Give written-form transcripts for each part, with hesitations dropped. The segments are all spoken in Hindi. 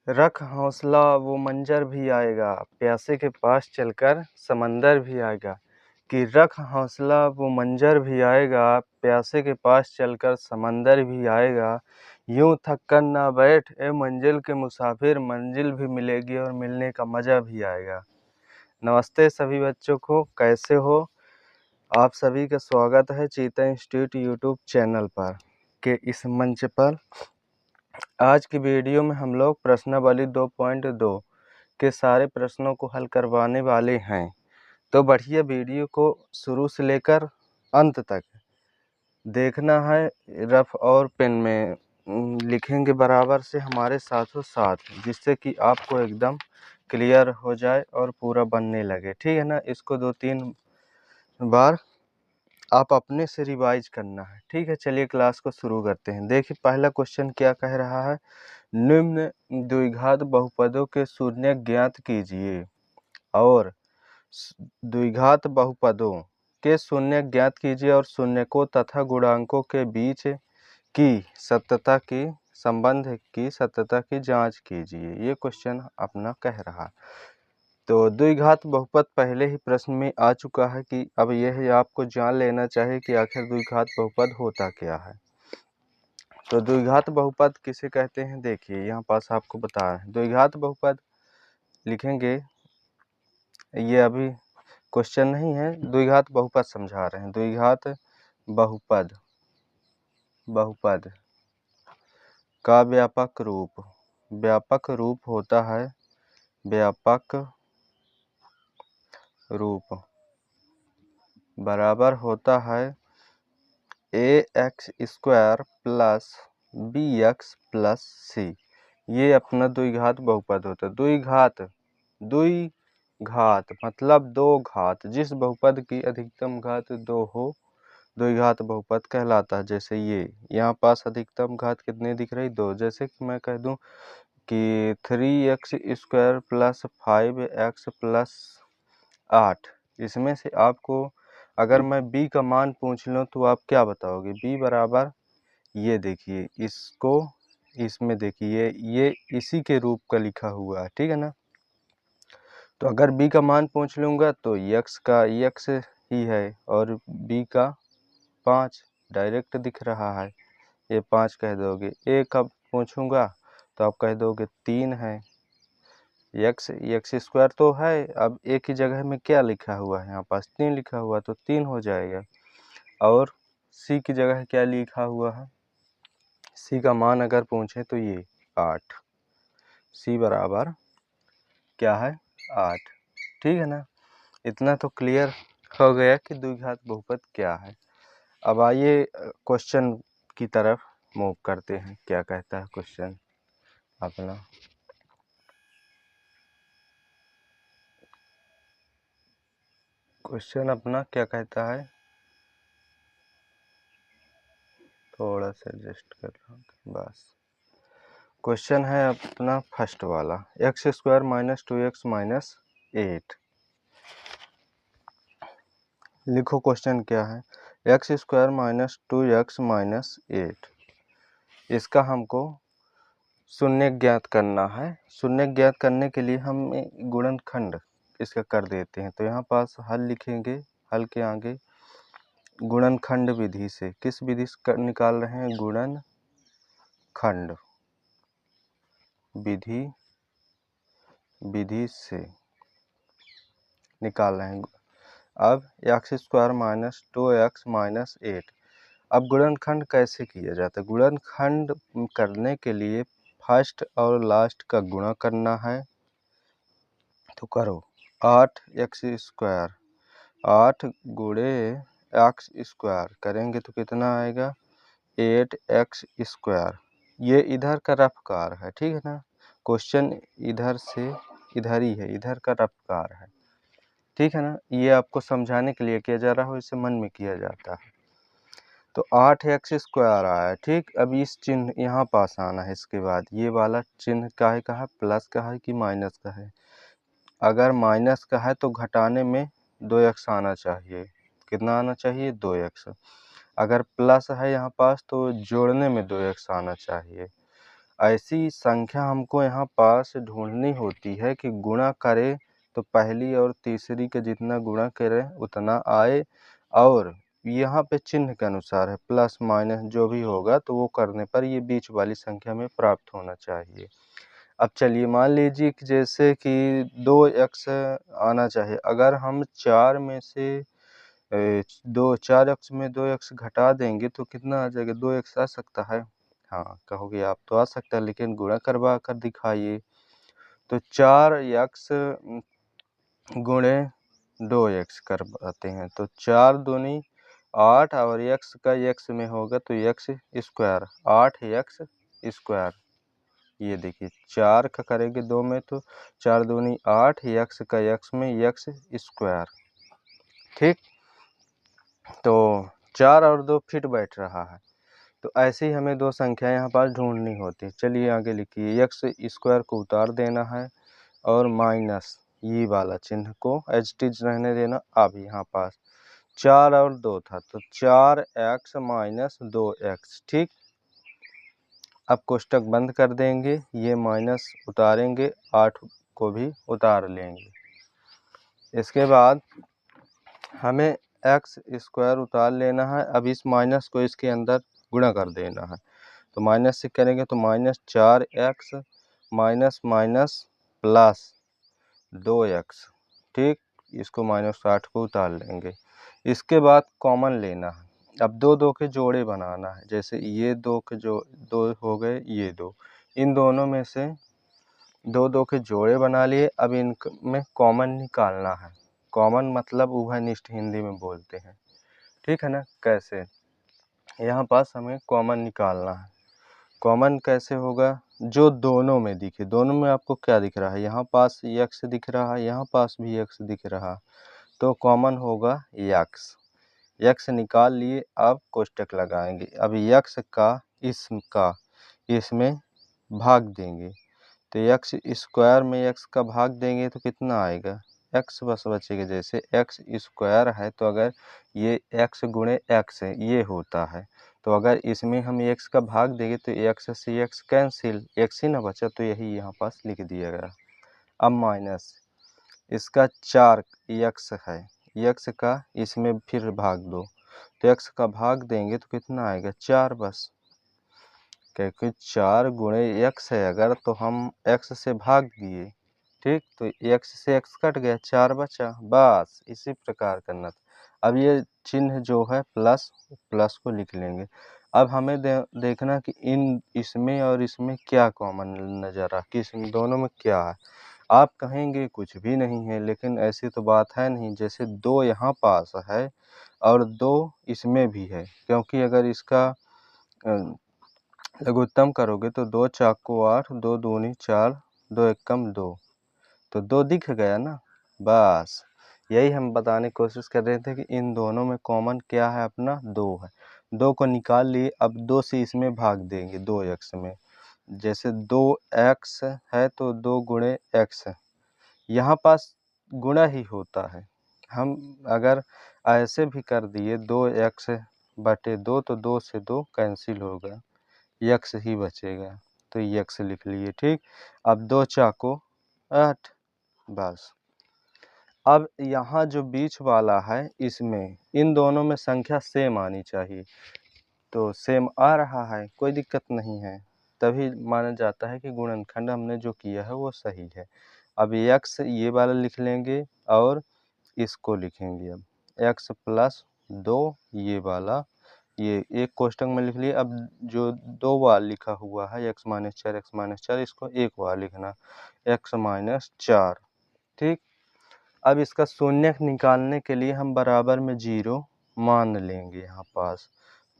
रख हौसला वो मंजर भी आएगा, प्यासे के पास चलकर समंदर भी आएगा। कि रख हौसला वो मंजर भी आएगा, प्यासे के पास चलकर समंदर भी आएगा। यूं थक कर ना बैठ ए मंजिल के मुसाफिर, मंजिल भी मिलेगी और मिलने का मज़ा भी आएगा। नमस्ते सभी बच्चों को, कैसे हो आप सभी का स्वागत है चीता इंस्टीट्यूट यूट्यूब चैनल पर के इस मंच पर। आज की वीडियो में हम लोग प्रश्नावली 2.2 के सारे प्रश्नों को हल करवाने वाले हैं। तो बढ़िया वीडियो को शुरू से लेकर अंत तक देखना है। रफ और पेन में लिखेंगे बराबर से हमारे साथों साथ, जिससे कि आपको एकदम क्लियर हो जाए और पूरा बनने लगे। ठीक है ना। इसको 2-3 बार आप अपने से रिवाइज करना है। ठीक है, चलिए क्लास को शुरू करते हैं। देखिए पहला क्वेश्चन क्या कह रहा है। निम्न द्विघात बहुपदों के शून्य ज्ञात कीजिए। और द्विघात बहुपदों के शून्य ज्ञात कीजिए और शून्यकों तथा गुणांकों के बीच की सत्यता की संबंध की सत्यता की जांच कीजिए। ये क्वेश्चन अपना कह रहा। तो द्विघात बहुपद पहले ही प्रश्न में आ चुका है कि अब यह आपको जान लेना चाहिए कि आखिर द्विघात बहुपद होता क्या है। तो द्विघात बहुपद किसे कहते हैं, देखिए यहाँ पास आपको बता रहे हैं। द्विघात बहुपद लिखेंगे, ये अभी क्वेश्चन नहीं है, द्विघात बहुपद समझा रहे हैं। द्विघात बहुपद का व्यापक रूप होता है। व्यापक रूप बराबर होता है ax² plus bx plus c। ये अपना द्विघात बहुपद होता है। द्विघात मतलब दो घात, जिस बहुपद की अधिकतम घात 2 हो द्विघात बहुपद कहलाता है। जैसे ये यहाँ पास अधिकतम घात कितने दिख रही, 2। जैसे कि मैं कह दूं कि 3x² प्लस 5x प्लस 8, इसमें से आपको अगर मैं b का मान पूछ लूँ तो आप क्या बताओगे। b बराबर, ये देखिए इसको, इसमें देखिए ये इसी के रूप का लिखा हुआ है। ठीक है ना। तो अगर b का मान पूछ लूँगा तो x ही है और b का 5 डायरेक्ट दिख रहा है, ये 5 कह दोगे। a का पूछूंगा तो आप कह दोगे 3 है। x² तो है, अब a की जगह में क्या लिखा हुआ है, यहाँ पास 3 लिखा हुआ तो 3 हो जाएगा। और c की जगह क्या लिखा हुआ है, c का मान अगर पूछे तो ये 8। c बराबर क्या है, 8। ठीक है ना। इतना तो क्लियर हो गया कि द्विघात बहुपद क्या है। अब आइए क्वेश्चन की तरफ मूव करते हैं। क्या कहता है क्वेश्चन अपना। क्वेश्चन अपना क्या कहता है, थोड़ा सा एडजस्ट कर रहा हूँ बस। क्वेश्चन है अपना फर्स्ट वाला, x² माइनस 2x माइनस 8। लिखो क्वेश्चन क्या है, x² माइनस 2x माइनस 8। इसका हमको शून्य ज्ञात करना है। शून्य ज्ञात करने के लिए हम गुणनखंड इसका कर देते हैं। तो यहाँ पास हल लिखेंगे, हल के आगे गुणनखंड विधि से, किस विधि से निकाल रहे हैं, गुणनखंड विधि से निकाल रहे हैं। अब x² माइनस 2x माइनस 8। अब गुणनखंड कैसे किया जाता है। गुणनखंड करने के लिए फर्स्ट और लास्ट का गुणा करना है। तो करो, 8x², 8 गुणे x² करेंगे तो कितना आएगा, 8x²। ये इधर का रफ्कार है। ठीक है ना। क्वेश्चन इधर से इधर ही है, इधर का रफ्कार है। ठीक है ना। ये आपको समझाने के लिए किया जा रहा हो, इसे मन में किया जाता है। तो 8x² आया। ठीक, अब इस चिन्ह यहाँ पास आना है। इसके बाद ये वाला चिन्ह काहे का है, प्लस का है कि माइनस का है। अगर माइनस का है तो घटाने में 2x आना चाहिए। कितना आना चाहिए, 2x। अगर प्लस है यहाँ पास तो जोड़ने में 2x आना चाहिए। ऐसी संख्या हमको यहाँ पास ढूंढनी होती है कि गुणा करे तो पहली और तीसरी के जितना गुणा करे उतना आए, और यहाँ पे चिन्ह के अनुसार है, प्लस माइनस जो भी होगा तो वो करने पर ये बीच वाली संख्या में प्राप्त होना चाहिए। अब चलिए मान लीजिए कि जैसे कि 2x आना चाहिए। अगर हम 4 में से 4x में 2x घटा देंगे तो कितना आ जाएगा? 2x आ सकता है? हाँ, कहोगे आप तो आ सकता है, लेकिन गुणा करवा कर दिखाइए। तो 4x गुणे 2x करवाते हैं तो 4 दूनी 8 और x का x में होगा तो x स्क्वायर, 8x स्क्वायर। ये देखिए 4 का करेंगे 2 में तो 4 दूनी 8, x का x में x स्क्वायर। ठीक, तो 4 और 2 फिट बैठ रहा है। तो ऐसे ही हमें दो संख्या यहाँ पास ढूंढनी होती है। चलिए आगे लिखिए, एक्स स्क्वायर को उतार देना है और माइनस ये वाला चिन्ह को एज इट इज रहने देना। अब यहाँ पास 4 और 2 था तो 4x माइनस 2x। ठीक, अब कोष्टक बंद कर देंगे, ये माइनस उतारेंगे, 8 को भी उतार लेंगे। इसके बाद हमें एक्स स्क्वायर उतार लेना है। अब इस माइनस को इसके अंदर गुणा कर देना है, तो माइनस से करेंगे तो -4x minus minus plus 2x। ठीक, इसको -8 को उतार लेंगे। इसके बाद कॉमन लेना है। अब दो के जोड़े बनाना है, जैसे ये दो के जो दो हो गए, ये दो, इन दोनों में से दो के जोड़े बना लिए। अब इनमें कॉमन निकालना है। कॉमन मतलब उभयनिष्ठ हिंदी में बोलते हैं, ठीक है ना। कैसे? यहाँ पास हमें कॉमन निकालना है। कॉमन कैसे होगा? जो दोनों में दिखे। दोनों में आपको क्या दिख रहा है? यहाँ पास x दिख रहा है, यहाँ पास भी x दिख रहा, तो कॉमन होगा x। x निकाल लिए, अब कोष्टक लगाएंगे। अब x का इसमें भाग देंगे, तो x स्क्वायर में x का भाग देंगे तो कितना आएगा? x बस बचेगा। जैसे x स्क्वायर है तो अगर ये x गुणे x है, ये होता है, तो अगर इसमें हम x का भाग देंगे तो x से x कैंसिल, x ही ना बचा, तो यही यहाँ पास लिख दिया गया। अब माइनस इसका 4x है, x का इसमें फिर भाग दो, तो x का भाग देंगे तो कितना आएगा? 4 बस, क्योंकि 4 गुणे x है अगर, तो हम x से भाग दिए। ठीक, तो x से x कट गया, 4 बचा, बस इसी प्रकार करना था। अब ये चिन्ह जो है प्लस, प्लस को लिख लेंगे। अब हमें देखना कि इसमें और इसमें क्या कॉमन नज़र आ, कि इसमें दोनों में क्या है। आप कहेंगे कुछ भी नहीं है, लेकिन ऐसी तो बात है नहीं। जैसे 2 यहाँ पास है और 2 इसमें भी है, क्योंकि अगर इसका लघुत्तम करोगे तो 2 चाको 8, 2 दूनी 4, 2 एकम 2, तो 2 दिख गया ना। बस यही हम बताने की कोशिश कर रहे थे कि इन दोनों में कॉमन क्या है? अपना 2 है। 2 को निकाल लिए, अब 2 से इसमें भाग देंगे 2x में। जैसे 2x है तो 2 गुणे x, यहाँ पास गुणा ही होता है। हम अगर ऐसे भी कर दिए 2x बटे 2 तो 2 से 2 कैंसिल होगा, x ही बचेगा, तो x लिख लिए। ठीक, अब 2 चाको 8, बस। अब यहाँ जो बीच वाला है, इसमें इन दोनों में संख्या सेम आनी चाहिए, तो सेम आ रहा है, कोई दिक्कत नहीं है, तभी माना जाता है कि गुणनखंड हमने जो किया है वो सही है। अब x ये वाला लिख लेंगे और इसको लिखेंगे। अब x प्लस 2 ये वाला, ये एक कोष्टक में लिख लिए। अब जो 2 बार लिखा हुआ है x माइनस 4, इसको एक बार लिखना, x माइनस 4। ठीक, अब इसका शून्यक निकालने के लिए हम बराबर में 0 मान लेंगे यहाँ पास,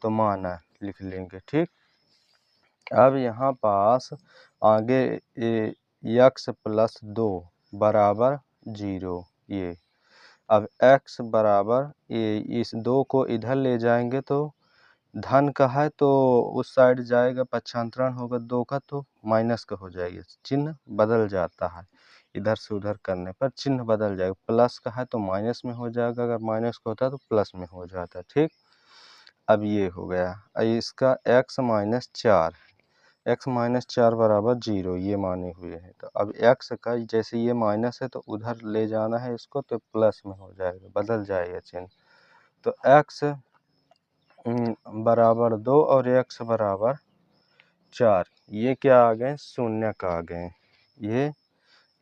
तो माना लिख लेंगे। ठीक, अब यहाँ पास आगे x प्लस 2 बराबर 0, ये अब x बराबर ये, इस 2 को इधर ले जाएंगे तो धन का है तो उस साइड जाएगा, पक्षांतरण होगा 2 का तो माइनस का हो जाएगा, चिन्ह बदल जाता है। इधर से उधर करने पर चिन्ह बदल जाएगा, प्लस का है तो माइनस में हो जाएगा, अगर माइनस का होता है तो प्लस में हो जाता है। ठीक, अब ये हो गया। इसका x माइनस 4, x माइनस 4 बराबर 0 ये माने हुए हैं। तो अब x का जैसे ये माइनस है तो उधर ले जाना है इसको, तो प्लस में हो जाएगा, बदल जाएगा चिन्ह। तो x बराबर 2 और x बराबर 4, ये क्या आ गए, शून्य का आ गए। ये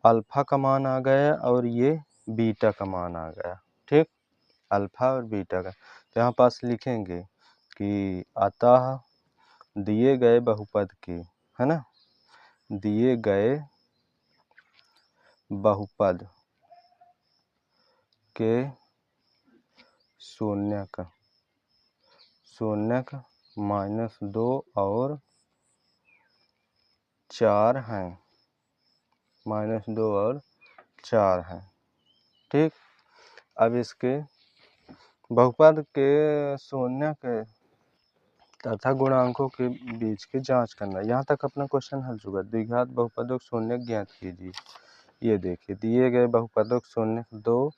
अल्फा का मान आ गया और ये बीटा का मान आ गया। ठीक, अल्फा और बीटा का। तो यहाँ पास लिखेंगे कि अतः दिए गए बहुपद के, है ना, दिए गए बहुपद के शून्यक -2 और 4 हैं, -2 और 4 हैं। ठीक, अब इसके बहुपद के शून्यक तथा गुणांकों के बीच की जांच करना। यहाँ तक अपना क्वेश्चन हल चुका। द्विघात बहुपदों के शून्यक ज्ञात कीजिए। ये देखिए दिए गए बहुपदों के शून्यक 2,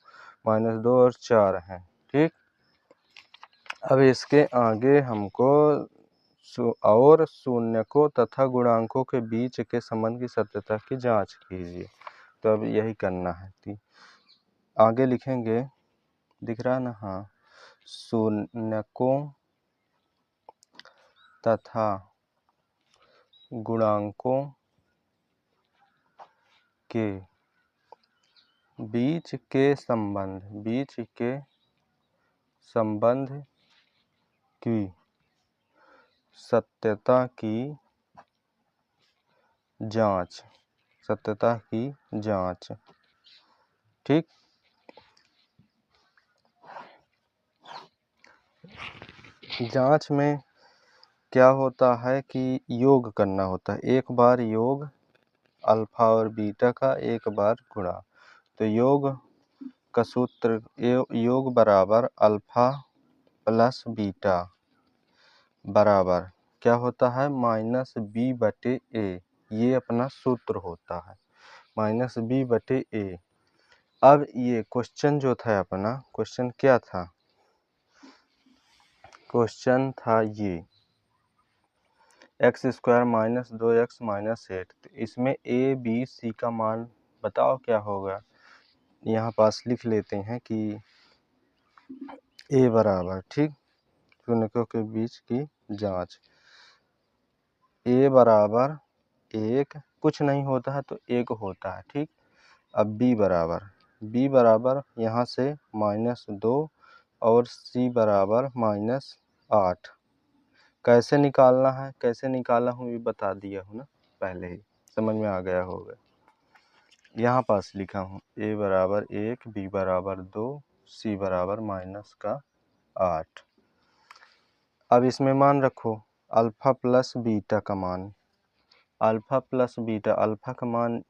-2 और 4 हैं। ठीक, अब इसके आगे हमको और शून्यकों तथा गुणांकों के बीच के संबंध की सत्यता की जांच कीजिए। तो अब यही करना है। आगे लिखेंगे, दिख रहा ना, हाँ, शून्यकों तथा गुणांकों के बीच के संबंध की सत्यता की जांच। ठीक, जांच में क्या होता है कि योग करना होता है। एक बार योग अल्फा और बीटा का, एक बार गुणा। तो योग का सूत्र योग बराबर अल्फा प्लस बीटा बराबर क्या होता है, -b/a। ये अपना सूत्र होता है, -b/a। अब ये क्वेश्चन जो था अपना, क्वेश्चन क्या था, क्वेश्चन था ये x² - 2x - 8। तो इसमें a b c का मान बताओ क्या होगा। यहाँ पास लिख लेते हैं कि a बराबर, ठीक, शून्यकों के बीच की जांच, a बराबर 1 कुछ नहीं होता है तो 1 होता है। ठीक, अब b बराबर यहाँ से -2 और c बराबर -8। कैसे निकालना है, कैसे निकाला हूँ ये बता दिया हूँ ना, पहले ही समझ में आ गया होगा। यहाँ पास लिखा हूँ a बराबर 1, b बराबर 2, c बराबर -8। अब इसमें मान रखो अल्फा प्लस बीटा का मान, अल्फा प्लस बीटा, अल्फा का मान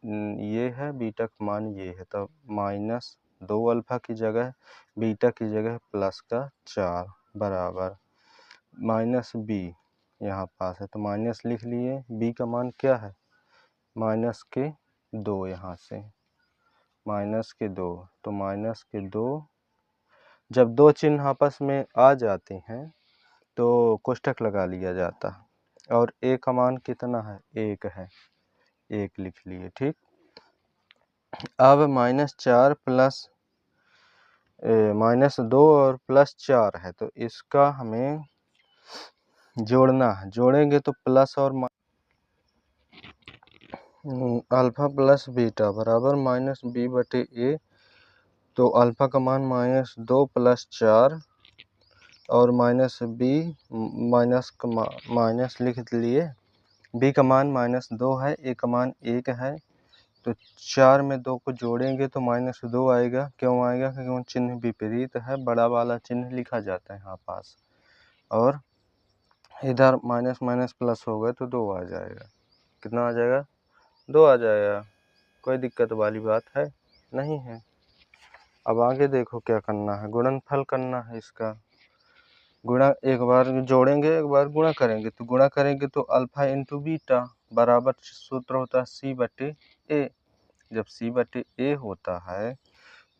ये है, बीटा का मान ये है। तो -2 अल्फा की जगह, बीटा की जगह +4 बराबर -b यहाँ पास है तो माइनस लिख लिए। b का मान क्या है, -2, यहाँ से -2। तो -2, जब दो चिन्ह आपस में आ जाते हैं तो कोष्ठक लगा लिया जाता है। और a का मान कितना है, 1 है, 1 लिख लिए। ठीक, अब -4 प्लस -2 और +4 है तो इसका हमें जोड़ना है। जोड़ेंगे तो प्लस और अल्फा प्लस बीटा बराबर -b/a। तो अल्फा का मान -2 + 4 और -b माइनस लिख लिए। b का मान -2 है, a का मान 1 है। तो 4 में 2 को जोड़ेंगे तो -2 आएगा। क्यों आएगा, क्योंकि चिन्ह विपरीत है, बड़ा वाला चिन्ह लिखा जाता है यहाँ पास। और इधर माइनस माइनस प्लस हो गए तो 2 आ जाएगा। कितना आ जाएगा, 2 आ जाएगा। कोई दिक्कत वाली बात है नहीं है। अब आगे देखो क्या करना है, गुणनफल करना है इसका। गुणा एक बार जोड़ेंगे, एक बार गुणा करेंगे। तो गुणा करेंगे तो अल्फा इंटू बीटा बराबर सूत्र होता है c/a। जब c/a होता है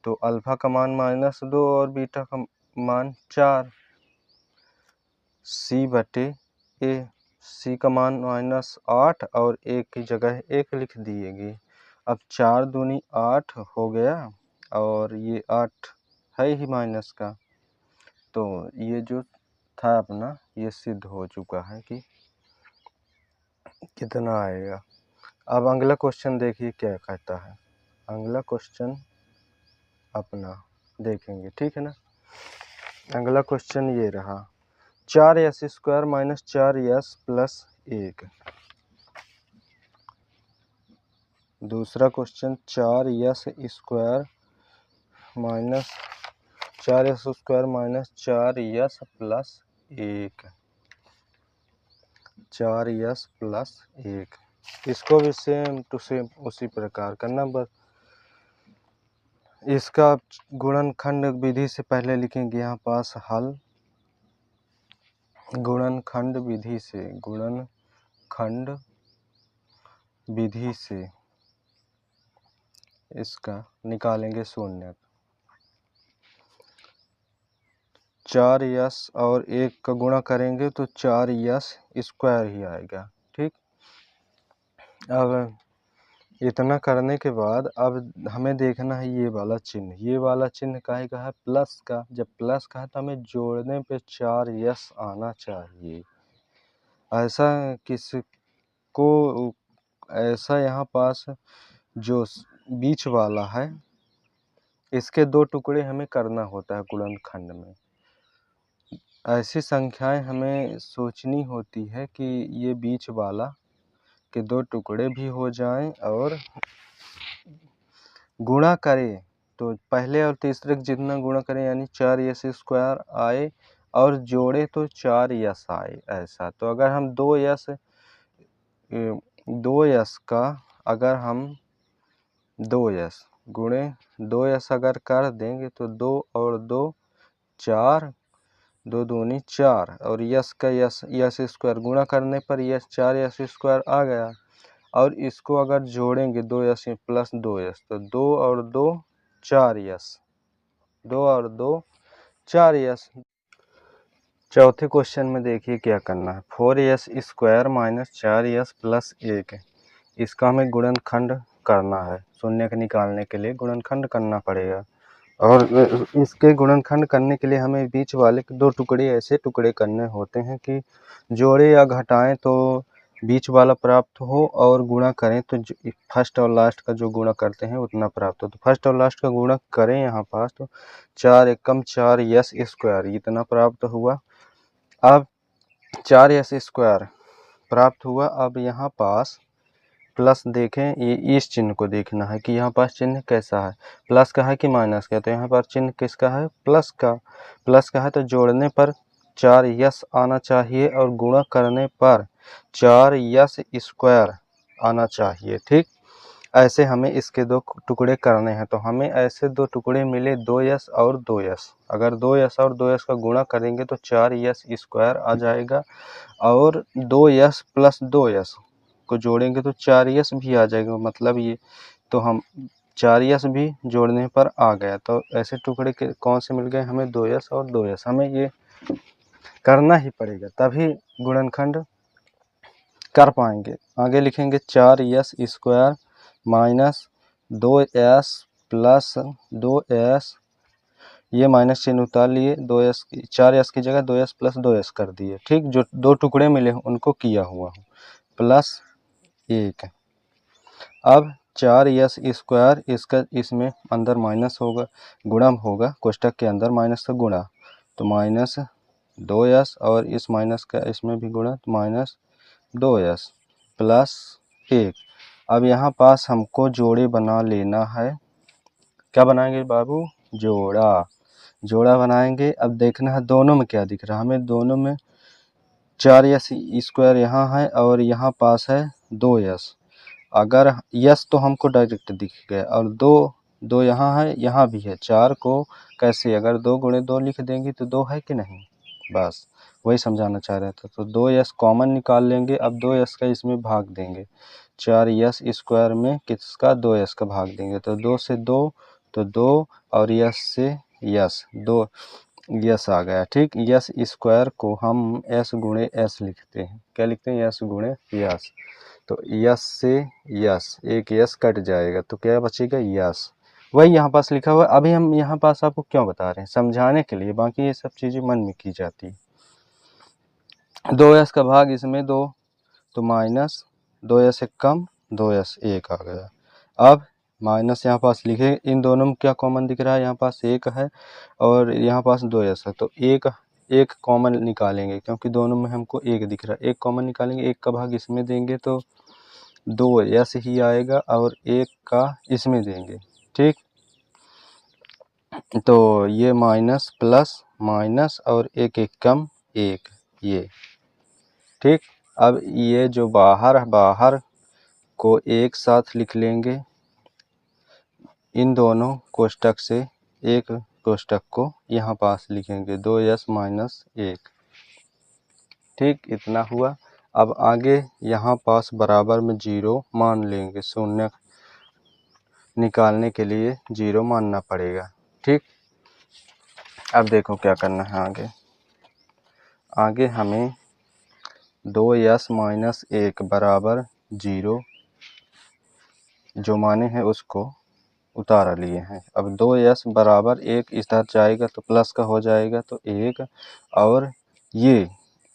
तो अल्फा का मान -2 और बीटा का मान 4। c/a सी का मान -8 और 1 की जगह 1 लिख दिएगी। अब 4 दूनी 8 हो गया और ये 8 है ही माइनस का, तो ये जो था अपना ये सिद्ध हो चुका है कि कितना आएगा। अब अगला क्वेश्चन देखिए क्या कहता है। अगला क्वेश्चन अपना देखेंगे, ठीक है ना। अगला क्वेश्चन ये रहा 4s² माइनस 4s प्लस 1। दूसरा question 4s² minus 4s² minus 4s plus 1, 4s plus 1। इसको भी सेम टू सेम उसी प्रकार करना, बस इसका गुणनखंड विधि से पहले लिखेंगे यहाँ पास हल, गुणनखंड विधि से, गुणनखंड विधि से इसका निकालेंगे शून्य। 4s और 1 का गुणा करेंगे तो 4s² ही आएगा, ठीक। अब इतना करने के बाद अब हमें देखना है ये वाला चिन्ह, ये वाला चिन्ह काहे का है, प्लस का। जब प्लस का है तो हमें जोड़ने पे 4s आना चाहिए। ऐसा किसको, ऐसा यहाँ पास जो बीच वाला है इसके 2 टुकड़े हमें करना होता है गुणनखंड में। ऐसी संख्याएं हमें सोचनी होती है कि ये बीच वाला के 2 टुकड़े भी हो जाएं और गुणा करें तो पहले और तीसरे के जितना गुणा करें यानी 4s² आए और जोड़े तो 4s आए। ऐसा तो अगर हम 2s का अगर हम 2s गुणे 2s अगर कर देंगे तो 2 और 2 4, 2 दूनी 4 और यस का s² गुणा करने पर यस 4s² आ गया। और इसको अगर जोड़ेंगे 2s प्लस 2s तो 2 और 2 4s, 2 और 2 4s। चौथे क्वेश्चन में देखिए क्या करना है। 4s² माइनस 4s प्लस 1, इसका हमें गुणनखंड करना है। शून्य के निकालने के लिए गुणनखंड करना पड़ेगा और इसके गुणनखंड करने के लिए हमें बीच वाले के 2 टुकड़े ऐसे टुकड़े करने होते हैं कि जोड़े या घटाएं तो बीच वाला प्राप्त हो और गुणा करें तो फर्स्ट और लास्ट का जो गुणा करते हैं उतना प्राप्त हो। तो फर्स्ट और लास्ट का गुणा करें यहाँ पास तो 4 एकम 4s² इतना प्राप्त हुआ। अब 4s² प्राप्त हुआ। अब यहाँ पास प्लस देखें, ये इस चिन्ह को देखना है कि यहाँ पास चिन्ह कैसा है, प्लस का है कि माइनस का। तो यहाँ पर चिन्ह किसका है, प्लस का। प्लस का है तो जोड़ने पर 4s आना चाहिए और गुणा करने पर 4s² आना चाहिए, ठीक। ऐसे हमें इसके 2 टुकड़े करने हैं। तो हमें ऐसे 2 टुकड़े मिले 2s और 2s। अगर 2s और 2s का गुणा करेंगे तो 4s² आ जाएगा और 2s प्लस 2s को जोड़ेंगे तो 4s भी आ जाएगा। मतलब ये तो हम 4s भी जोड़ने पर आ गया। तो ऐसे टुकड़े के कौन से मिल गए हमें, 2s और 2s। हमें ये करना ही पड़ेगा तभी गुणनखंड कर पाएंगे। आगे लिखेंगे 4s² minus 2s plus 2s, ये माइनस चिन्ह उतार लिए, 2s 4s की जगह 2s प्लस 2s कर दिए, ठीक। जो 2 टुकड़े मिले उनको किया हुआ हूँ प्लस 1। अब 4s² इसका इसमें अंदर माइनस होगा, गुणा होगा, कोष्टक के अंदर माइनस का गुणा तो माइनस 2s और इस माइनस का इसमें भी गुणा तो माइनस 2s प्लस 1। अब यहाँ पास हमको जोड़े बना लेना है। क्या बनाएंगे बाबू, जोड़ा बनाएंगे। अब देखना है दोनों में क्या दिख रहा है हमें, दोनों में 4s² यहाँ है और यहाँ पास है 2s। अगर यस तो हमको डायरेक्ट दिख गया और 2 यहाँ है, यहाँ भी है। 4 को कैसे, अगर 2 गुणे 2 लिख देंगे तो 2 है कि नहीं, बस वही समझाना चाह रहे थे। तो 2s कॉमन निकाल लेंगे। अब 2s का इसमें भाग देंगे, 4s² में किसका, 2s का भाग देंगे तो 2 से 2 तो 2 और यस से यस 2। यस आ गया। ठीक, यस स्क्वायर को हम एस गुणे एस लिखते हैं। क्या लिखते हैं? यस गुणे यस। तो यस से यस, एक यस कट जाएगा तो क्या बचेगा? यस। वही यहाँ पास लिखा हुआ है। अभी हम यहाँ पास आपको क्यों बता रहे हैं? समझाने के लिए, बाकी ये सब चीज़ें मन में की जाती है। 2s का भाग इसमें 2, तो माइनस 2s एक कम 2s एक आ गया। अब माइनस यहाँ पास लिखे, इन दोनों में क्या कॉमन दिख रहा है? यहाँ पास एक है और यहाँ पास 2s है, तो एक एक कॉमन निकालेंगे क्योंकि दोनों में हमको एक दिख रहा है। एक कॉमन निकालेंगे, एक का भाग इसमें देंगे तो 2s ही आएगा और एक का इसमें देंगे। ठीक, तो ये माइनस प्लस माइनस और एक एक कम एक, ये। ठीक, अब ये जो बाहर बाहर को एक साथ लिख लेंगे, इन दोनों कोष्टक से एक कोष्टक को यहाँ पास लिखेंगे 2s माइनस 1। ठीक, इतना हुआ। अब आगे यहाँ पास बराबर में 0 मान लेंगे, शून्य निकालने के लिए 0 मानना पड़ेगा। ठीक, अब देखो क्या करना है आगे। आगे हमें 2s माइनस 1 बराबर 0 जो माने हैं उसको उतारा लिए हैं। अब 2s बराबर 1 इधर जाएगा तो प्लस का हो जाएगा तो 1, और ये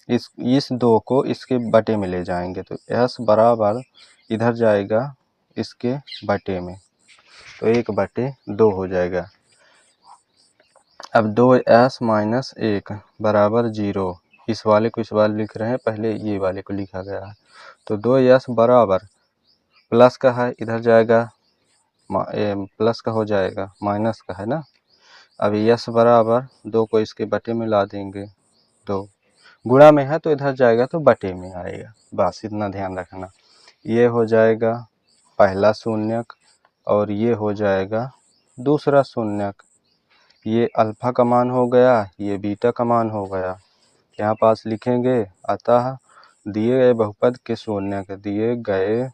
इस 2 को इसके बटे में ले जाएंगे तो s बराबर इधर जाएगा इसके बटे में, तो 1/2 हो जाएगा। अब 2s माइनस 1 बराबर 0, इस वाले को इस वाले लिख रहे हैं, पहले ये वाले को लिखा गया है। तो 2s बराबर प्लस का है, इधर जाएगा प्लस का हो जाएगा, माइनस का है ना। अब यस बराबर 2 को इसके बटे में ला देंगे, 2 गुणा में है तो इधर जाएगा तो बटे में आएगा, बस इतना ध्यान रखना। ये हो जाएगा पहला शून्यक और ये हो जाएगा दूसरा शून्यक। ये अल्फा का मान हो गया, ये बीटा का मान हो गया। यहाँ पास लिखेंगे, अतः दिए गए बहुपद के शून्यक दिए गए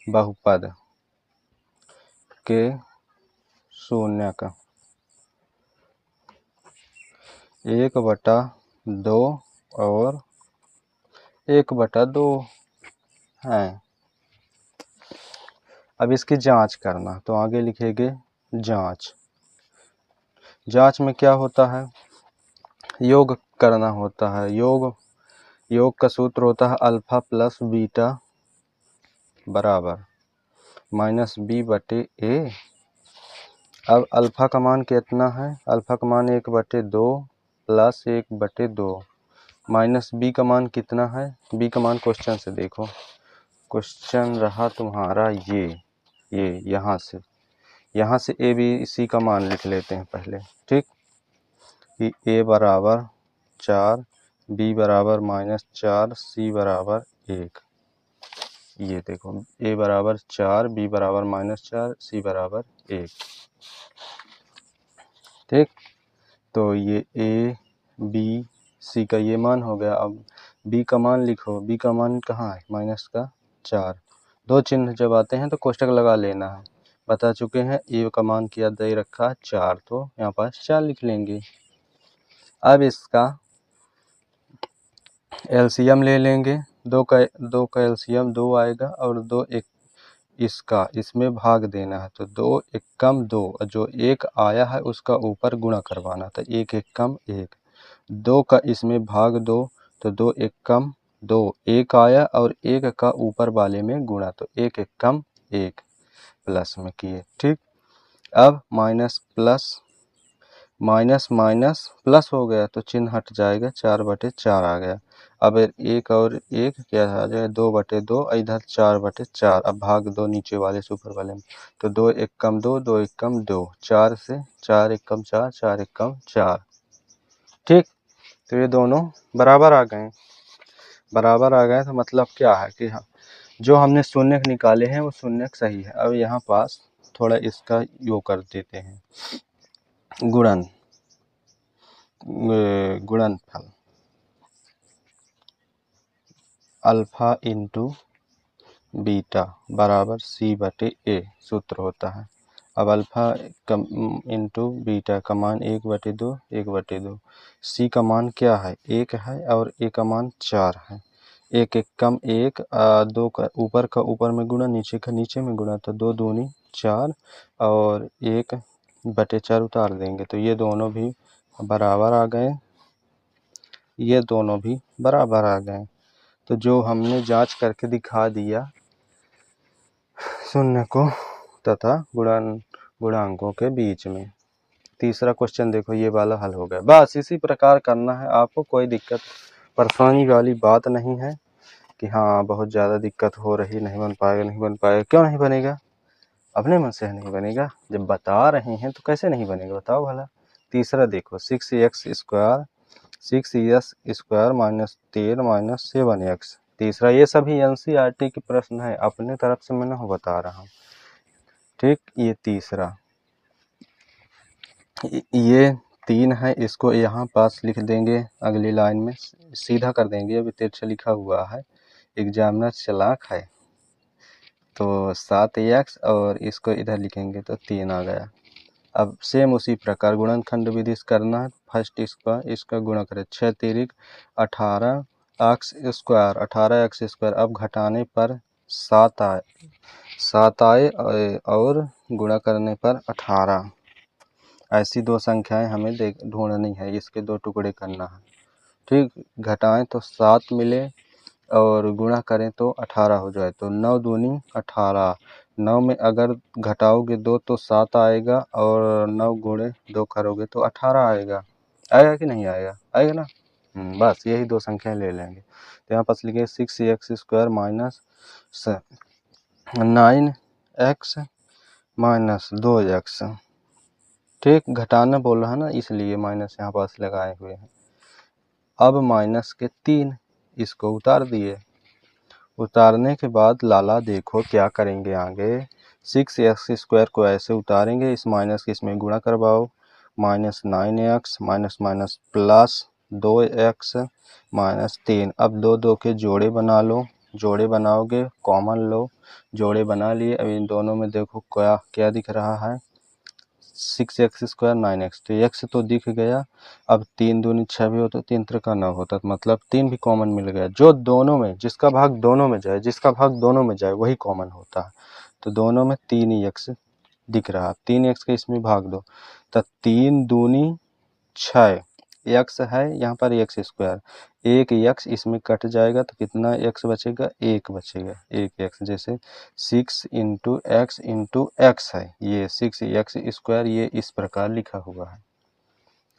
बहुपद के शून्यक 1/2 और 1/2 हैं। अब इसकी जांच करना, तो आगे लिखेंगे जांच। जांच में क्या होता है? योग करना होता है। योग का सूत्र होता है अल्फा प्लस बीटा बराबर माइनस b/a। अब अल्फा का मान कितना है? अल्फा का मान 1/2 प्लस 1/2 माइनस बी का मान कितना है? बी का मान क्वेश्चन से देखो, क्वेश्चन रहा तुम्हारा ये यहाँ से ए बी सी का मान लिख लेते हैं पहले। ठीक, कि ए बराबर 4, बी बराबर -4, सी बराबर 1। ये देखो, ए बराबर 4, बी बराबर -4, सी बराबर 1। ठीक, तो ये ए बी सी का ये मान हो गया। अब बी का मान लिखो, बी का मान कहाँ है? -4। दो चिन्ह जब आते हैं तो कोष्टक लगा लेना है, बता चुके हैं। ए का मान किया दे रखा 4, तो यहाँ पास 4 लिख लेंगे। अब इसका एलसीएम ले लेंगे, 2 का एलसीएम 2 आएगा और 2 एक इसमें भाग देना है, तो 2 एकम 2, जो 1 आया है उसका ऊपर गुणा करवाना, तो 1 एकम 1। 2 का इसमें भाग 2, तो 2 एकम 2, 1 आया और 1 का ऊपर वाले में गुणा, तो 1 एकम 1 प्लस में किए। ठीक, अब माइनस माइनस प्लस हो गया तो चिन्ह हट जाएगा, 4/4 आ गया। अब 1 और 1 क्या आ जाएगा? 2/2, इधर 4/4। अब भाग 2 नीचे वाले से ऊपर वाले में, तो 2 एकम 2, 2 एकम 2, 4 से 4 एकम 4, 4 एकम 4। ठीक, तो ये दोनों बराबर आ गए। बराबर आ गए तो मतलब क्या है कि हाँ, जो हमने शून्यक निकाले हैं वो शून्यक सही है। अब यहाँ पास थोड़ा इसका योग कर देते हैं, गुणनफल अल्फा इंटू बीटा बराबर c/a सूत्र होता है। अब अल्फ़ा इंटू बीटा का मान 1/2 1/2। सी का मान क्या है, 1 है और ए का मान 4 है। 1 1 कम 1, 2 का ऊपर में गुणा, नीचे का नीचे में गुणा, तो 2 दूनी 4 और 1/4 उतार देंगे तो ये दोनों भी बराबर आ गए, ये दोनों भी बराबर आ गए। तो जो हमने जांच करके दिखा दिया शून्य को तथा गुणांकों के बीच में। तीसरा क्वेश्चन देखो, ये वाला हल हो गया। बस इसी प्रकार करना है आपको, कोई दिक्कत परेशानी वाली बात नहीं है कि हाँ बहुत ज़्यादा दिक्कत हो रही, नहीं बन पाएगा नहीं बन पाएगा। क्यों नहीं बनेगा, अपने मन से नहीं बनेगा, जब बता रहे हैं तो कैसे नहीं बनेगा बताओ भला। तीसरा देखो 6x² 6s² minus 13 minus 7x। तीसरा, ये सभी NCERT के प्रश्न है, अपने तरफ से मैं नहीं बता रहा हूँ, ठीक। ये तीसरा, ये 3 है, इसको यहाँ पास लिख देंगे, अगली लाइन में सीधा कर देंगे, अभी तिरछा लिखा हुआ है, एग्जामिनर चालाक है। तो 7x और इसको इधर लिखेंगे तो 3 आ गया। अब सेम उसी प्रकार गुणनखंड विधि से करना है। फर्स्ट इसका गुणा करें, 6 तिरिक 18x²। अब घटाने पर 7 आए और गुणा करने पर 18। ऐसी दो संख्याएं हमें ढूंढनी है, इसके 2 टुकड़े करना है, ठीक। घटाएं तो 7 मिले और गुणा करें तो 18 हो जाए, तो 9 दूनी 18। 9 में अगर घटाओगे 2 तो 7 आएगा और 9 गुणे 2 करोगे तो 18 आएगा। आएगा कि नहीं आएगा, आएगा ना। बस यही 2 संख्याएं ले लेंगे। तो यहाँ पास लिखे 6x² minus 9x minus 2x, ठीक। घटाना बोल रहा है ना, इसलिए माइनस यहाँ पास लगाए हुए हैं। अब माइनस के 3 इसको उतार दिए, उतारने के बाद लाला देखो क्या करेंगे आगे। 6x² को ऐसे उतारेंगे, इस माइनस के इसमें गुणा करवाओ, minus 9x minus minus plus 2x minus 3। अब 2 के जोड़े बना लो, जोड़े बनाओगे कॉमन लो, जोड़े बना लिए। अब इन दोनों में देखो क्या दिख रहा है, 6x² 9x, तो x तो दिख गया। अब 3 दूनी 6 भी होता, 3 त्रिका 9 होता, मतलब 3 भी कॉमन मिल गया। जो दोनों में, जिसका भाग दोनों में जाए वही कॉमन होता है। तो दोनों में 3x दिख रहा, 3x के इसमें भाग दो, तो 3 दूनी 6, x है यहाँ पर x², एक x इसमें कट जाएगा तो कितना x बचेगा, 1 बचेगा, 1x। जैसे 6 इंटू x है, ये 6x², ये इस प्रकार लिखा हुआ है।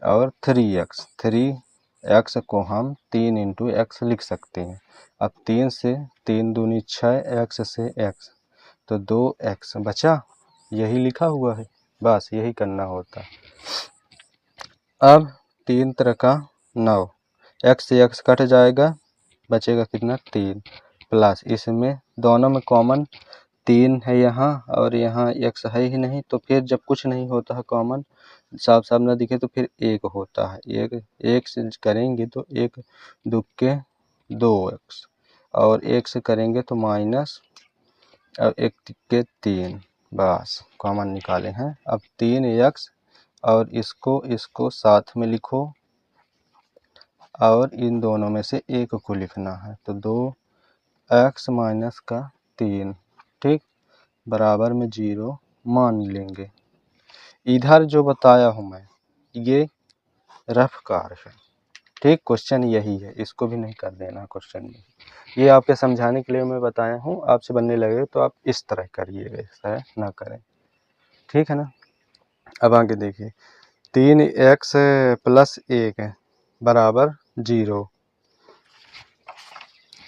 और 3x को हम 3 इंटू x लिख सकते हैं। अब 3 से 3 दूनी 6, x से x, तो 2x बचा, यही लिखा हुआ है, बस यही करना होता है। अब 3 त्रिका 9, x से x कट जाएगा, बचेगा कितना, 3, प्लस इसमें दोनों में कॉमन 3 है यहाँ, और यहाँ x है ही नहीं, तो फिर जब कुछ नहीं होता है कॉमन, साफ साफ ना दिखे, तो फिर 1 होता है। एक से करेंगे तो 1 दुक्के 2x, और 1 से करेंगे तो माइनस, और 1 तिक्के 3, बस कॉमन निकाले हैं। अब 3x और इसको साथ में लिखो, और इन दोनों में से 1 को लिखना है, तो 2x माइनस का 3, ठीक, बराबर में 0 मान लेंगे। इधर जो बताया हूँ मैं, ये रफ कार्य है, ठीक। क्वेश्चन यही है, इसको भी नहीं कर देना क्वेश्चन में, ये आपके समझाने के लिए मैं बताया हूँ। आपसे बनने लगे तो आप इस तरह करिएगा, इस तरह ना करें, ठीक है ना। अब आगे देखिए, 3x प्लस 1 बराबर 0,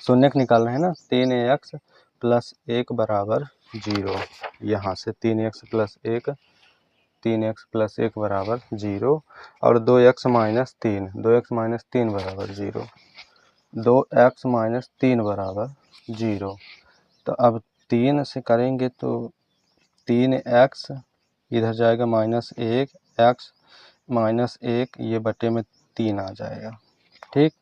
शून्य निकालना है ना। 3x प्लस 1 बराबर 0, यहाँ से 3x प्लस 1 बराबर 0, और 2x माइनस 3 बराबर 0, 2x माइनस 3 बराबर 0। तो अब 3 से करेंगे तो 3x इधर जाएगा, माइनस 1x माइनस 1, ये बटे में 3 आ जाएगा, ठीक।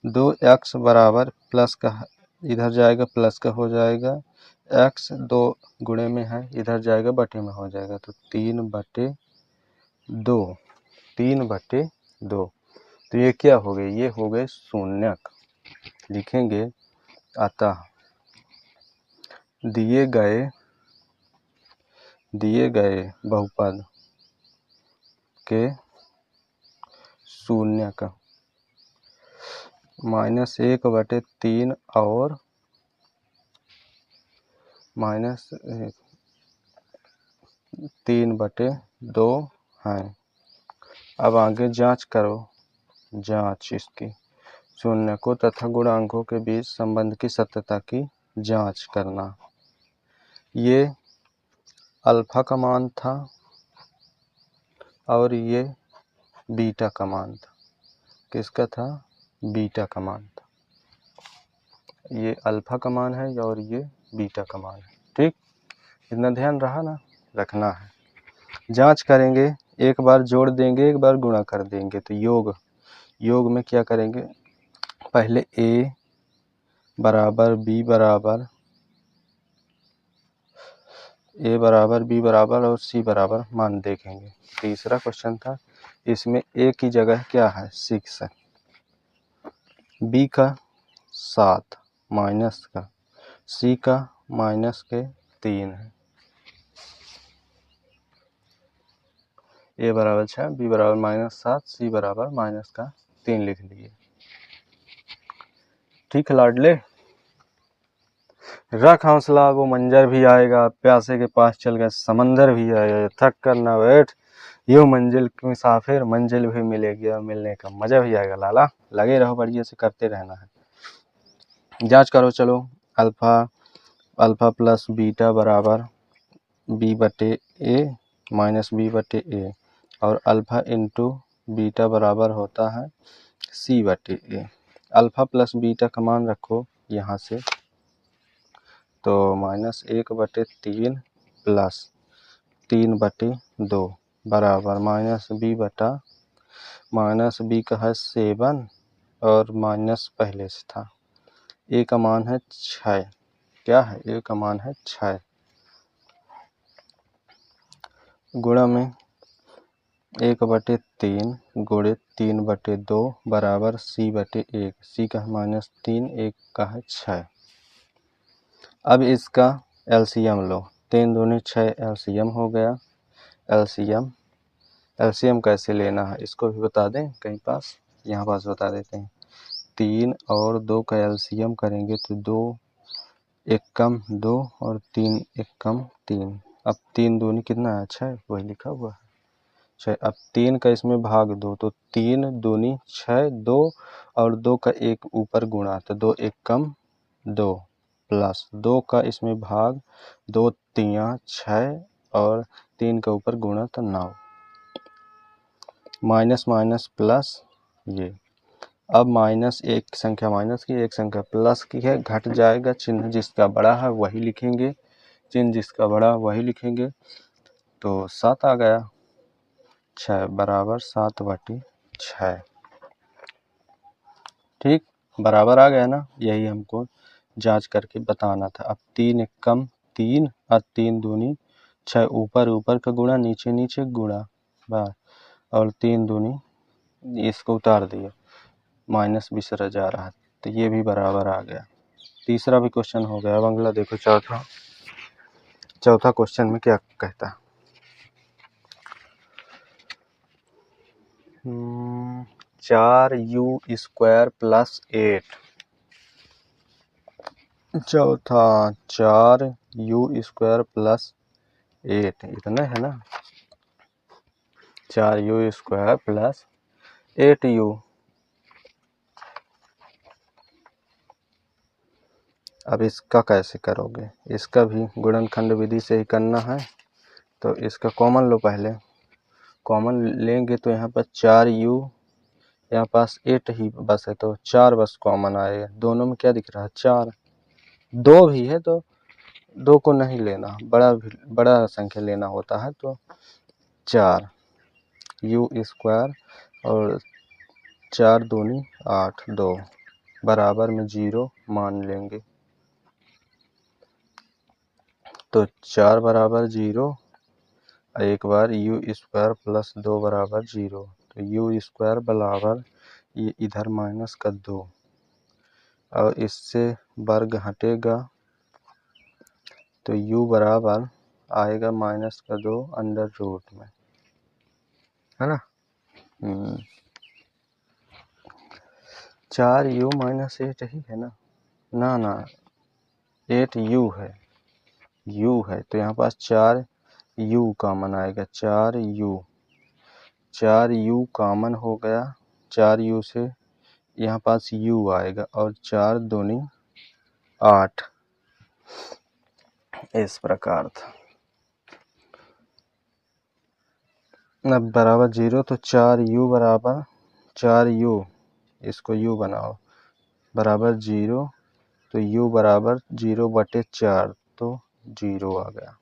2x बराबर प्लस का इधर जाएगा, प्लस का हो जाएगा, x 2 गुणे में है, इधर जाएगा बटे में हो जाएगा, तो 3/2, 3/2। तो ये क्या हो गए, ये हो गए शून्यक। लिखेंगे अतः दिए गए बहुपद के शून्यक -1/3 और -3/2 हैं। अब आगे जांच करो, जांच इसकी शून्यकों तथा गुणांकों के बीच संबंध की सत्यता की जांच करना। ये अल्फा का मान था और ये बीटा का मान था। किसका था? बीटा का मान था। ये अल्फा का मान है और ये बीटा का मान है। ठीक, इतना ध्यान रहा ना, रखना है। जांच करेंगे, एक बार जोड़ देंगे, एक बार गुणा कर देंगे। तो योग में क्या करेंगे, पहले a बराबर b बराबर और c बराबर मान देखेंगे। तीसरा क्वेश्चन था, इसमें a की जगह क्या है 6 है, b का 7 माइनस का, c का -3 है। a बराबर 6, b बराबर -7, c बराबर -3 लिख लिए। ठीक है लाडले, रख हौसला वो मंजर भी आएगा, प्यासे के पास चल गए समंदर भी आएगा, थक कर ना बैठ यूं मंजिल की मुसाफिर, मंजिल भी मिलेगी और मिलने का मजा भी आएगा। लाला लगे रहो, बढ़िया से करते रहना है। जांच करो, चलो। अल्फा प्लस बीटा बराबर b/a माइनस b/a और अल्फा इंटू बीटा बराबर होता है c/a। अल्फा प्लस बीटा का मान रखो यहाँ से, तो -1/3 प्लस 3/2 बराबर -b का है 7 और माइनस पहले से था। a का मान है 6। क्या है? a का मान है 6। गुणा में 1/3 गुणे 3/2 बराबर c/1। c का है -3, 1 का है 6। अब इसका एलसीएम लो, 3 दूनी 6 एलसीएम हो गया। एलसीएम कैसे लेना है इसको भी बता दें, कहीं पास यहाँ पास बता देते हैं। 3 और 2 का एलसीएम करेंगे तो 2 एक कम 2 और 3 एक कम 3। अब 3 दूनी कितना है 6, वही लिखा हुआ है 6। अब 3 का इसमें भाग 2, तो 3 दूनी 6, 2 और 2 का एक ऊपर गुणा, तो 2 एक कम 2 प्लस 2 का इसमें भाग 2 3 6 और 3 का ऊपर गुणा तो 9। माइनस माइनस प्लस ये। अब माइनस एक संख्या माइनस की, एक संख्या प्लस की है, घट जाएगा। चिन्ह जिसका बड़ा है वही लिखेंगे, चिन्ह जिसका बड़ा वही लिखेंगे। तो 7 आ गया, 6 बराबर 7/6। ठीक, बराबर आ गया ना, यही हमको जांच करके बताना था। अब 3 एक कम 3 और 3 दूनी 6, ऊपर ऊपर का गुणा, नीचे नीचे गुणा बस, और 3 दूनी इसको उतार दिए, माइनस बिसरा जा रहा, तो ये भी बराबर आ गया। तीसरा भी क्वेश्चन हो गया। अब अगला देखो, चौथा क्वेश्चन में क्या कहता है। 4u² + 8। चौथा 4u² + 8 इतना है ना, 4u² + 8u। अब इसका कैसे करोगे, इसका भी गुणनखंड विधि से ही करना है। तो इसका कॉमन लो, पहले कॉमन लेंगे तो यहाँ पर 4u, यहाँ पास 8 ही बस है, तो 4 बस कॉमन आएगा। दोनों में क्या दिख रहा है 4, 2 भी है तो 2 को नहीं लेना, बड़ा संख्या लेना होता है। तो 4u² और 4 दूनी 8, 2 बराबर में 0 मान लेंगे। तो 4 बराबर 0, एक बार यू स्क्वायर प्लस 2 बराबर 0, तो यू स्क्वायर बराबर ये इधर माइनस का 2 और इससे वर्ग हटेगा तो u बराबर आएगा माइनस का 2 अंडर रूट में, है ना। 4u माइनस 8 ही है ना, ना 8u है, u है तो यहाँ पास 4u कॉमन आएगा, 4u कॉमन हो गया, 4u से यहाँ पास u आएगा और 4 दूनी 8, इस प्रकार था। अब बराबर 0 तो 4u बराबर 4u, इसको u बनाओ बराबर 0, तो u बराबर 0/4 तो 0 आ गया।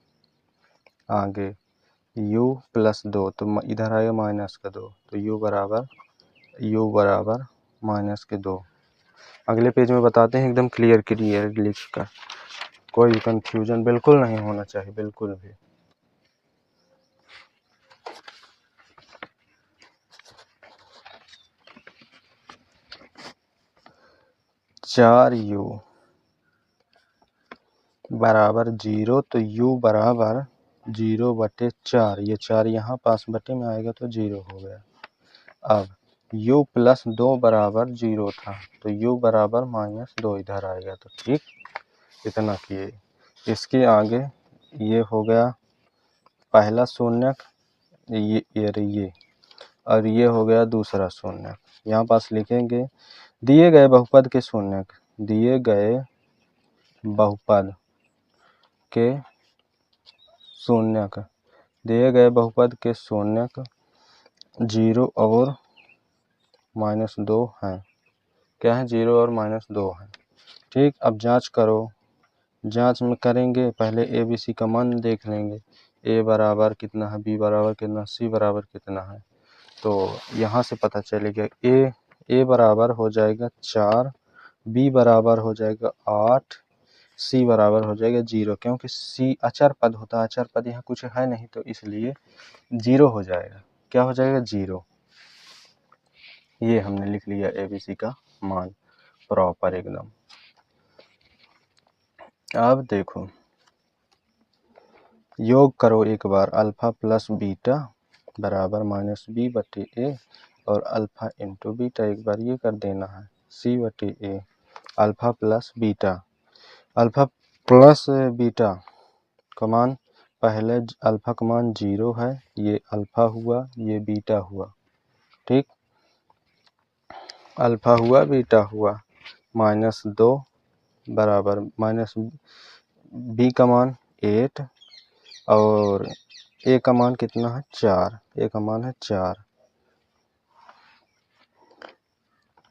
आगे u प्लस 2 तो इधर आएगा माइनस का 2, तो u बराबर माइनस के 2। अगले पेज में बताते हैं एकदम क्लियर लिख कर, कोई कंफ्यूजन बिल्कुल नहीं होना चाहिए, बिल्कुल भी। चार u बराबर 0 तो u बराबर 0/4, ये 4 यहाँ पास बटे में आएगा तो 0 हो गया। अब u प्लस 2 बराबर 0 था तो u बराबर -2 इधर आएगा, तो ठीक इतना किए। इसके आगे ये हो गया पहला शून्यक, ये और ये हो गया दूसरा शून्यक। यहाँ पास लिखेंगे दिए गए बहुपद के शून्यक, दिए गए बहुपद के शून्यक, दिए गए बहुपद के शून्यक 0 और -2 हैं। क्या है? 0 और -2 हैं। ठीक, अब जांच करो। जांच में करेंगे पहले ए बी सी का मान देख लेंगे, ए बराबर कितना है, बी बराबर कितना, सी बराबर कितना है। तो यहाँ से पता चलेगा ए बराबर हो जाएगा 4, बी बराबर हो जाएगा 8, सी बराबर हो जाएगा 0, क्योंकि सी अचर पद होता है, अचर पद यहाँ कुछ है नहीं तो इसलिए 0 हो जाएगा। क्या हो जाएगा? 0। ये हमने लिख लिया ए बी सी का मान प्रॉपर एकदम। अब देखो योग करो एक बार, अल्फा प्लस बीटा बराबर -b/a और अल्फा इंटू बीटा, एक बार ये कर देना है c/a। Alpha plus beta, alpha plus beta का मान, पहले अल्फा का मान 0 है, ये अल्फा हुआ, ये बीटा हुआ। ठीक, अल्फा हुआ बीटा हुआ, -2 बराबर b का मान 8 और a का मान कितना है? 4, a का मान है 4।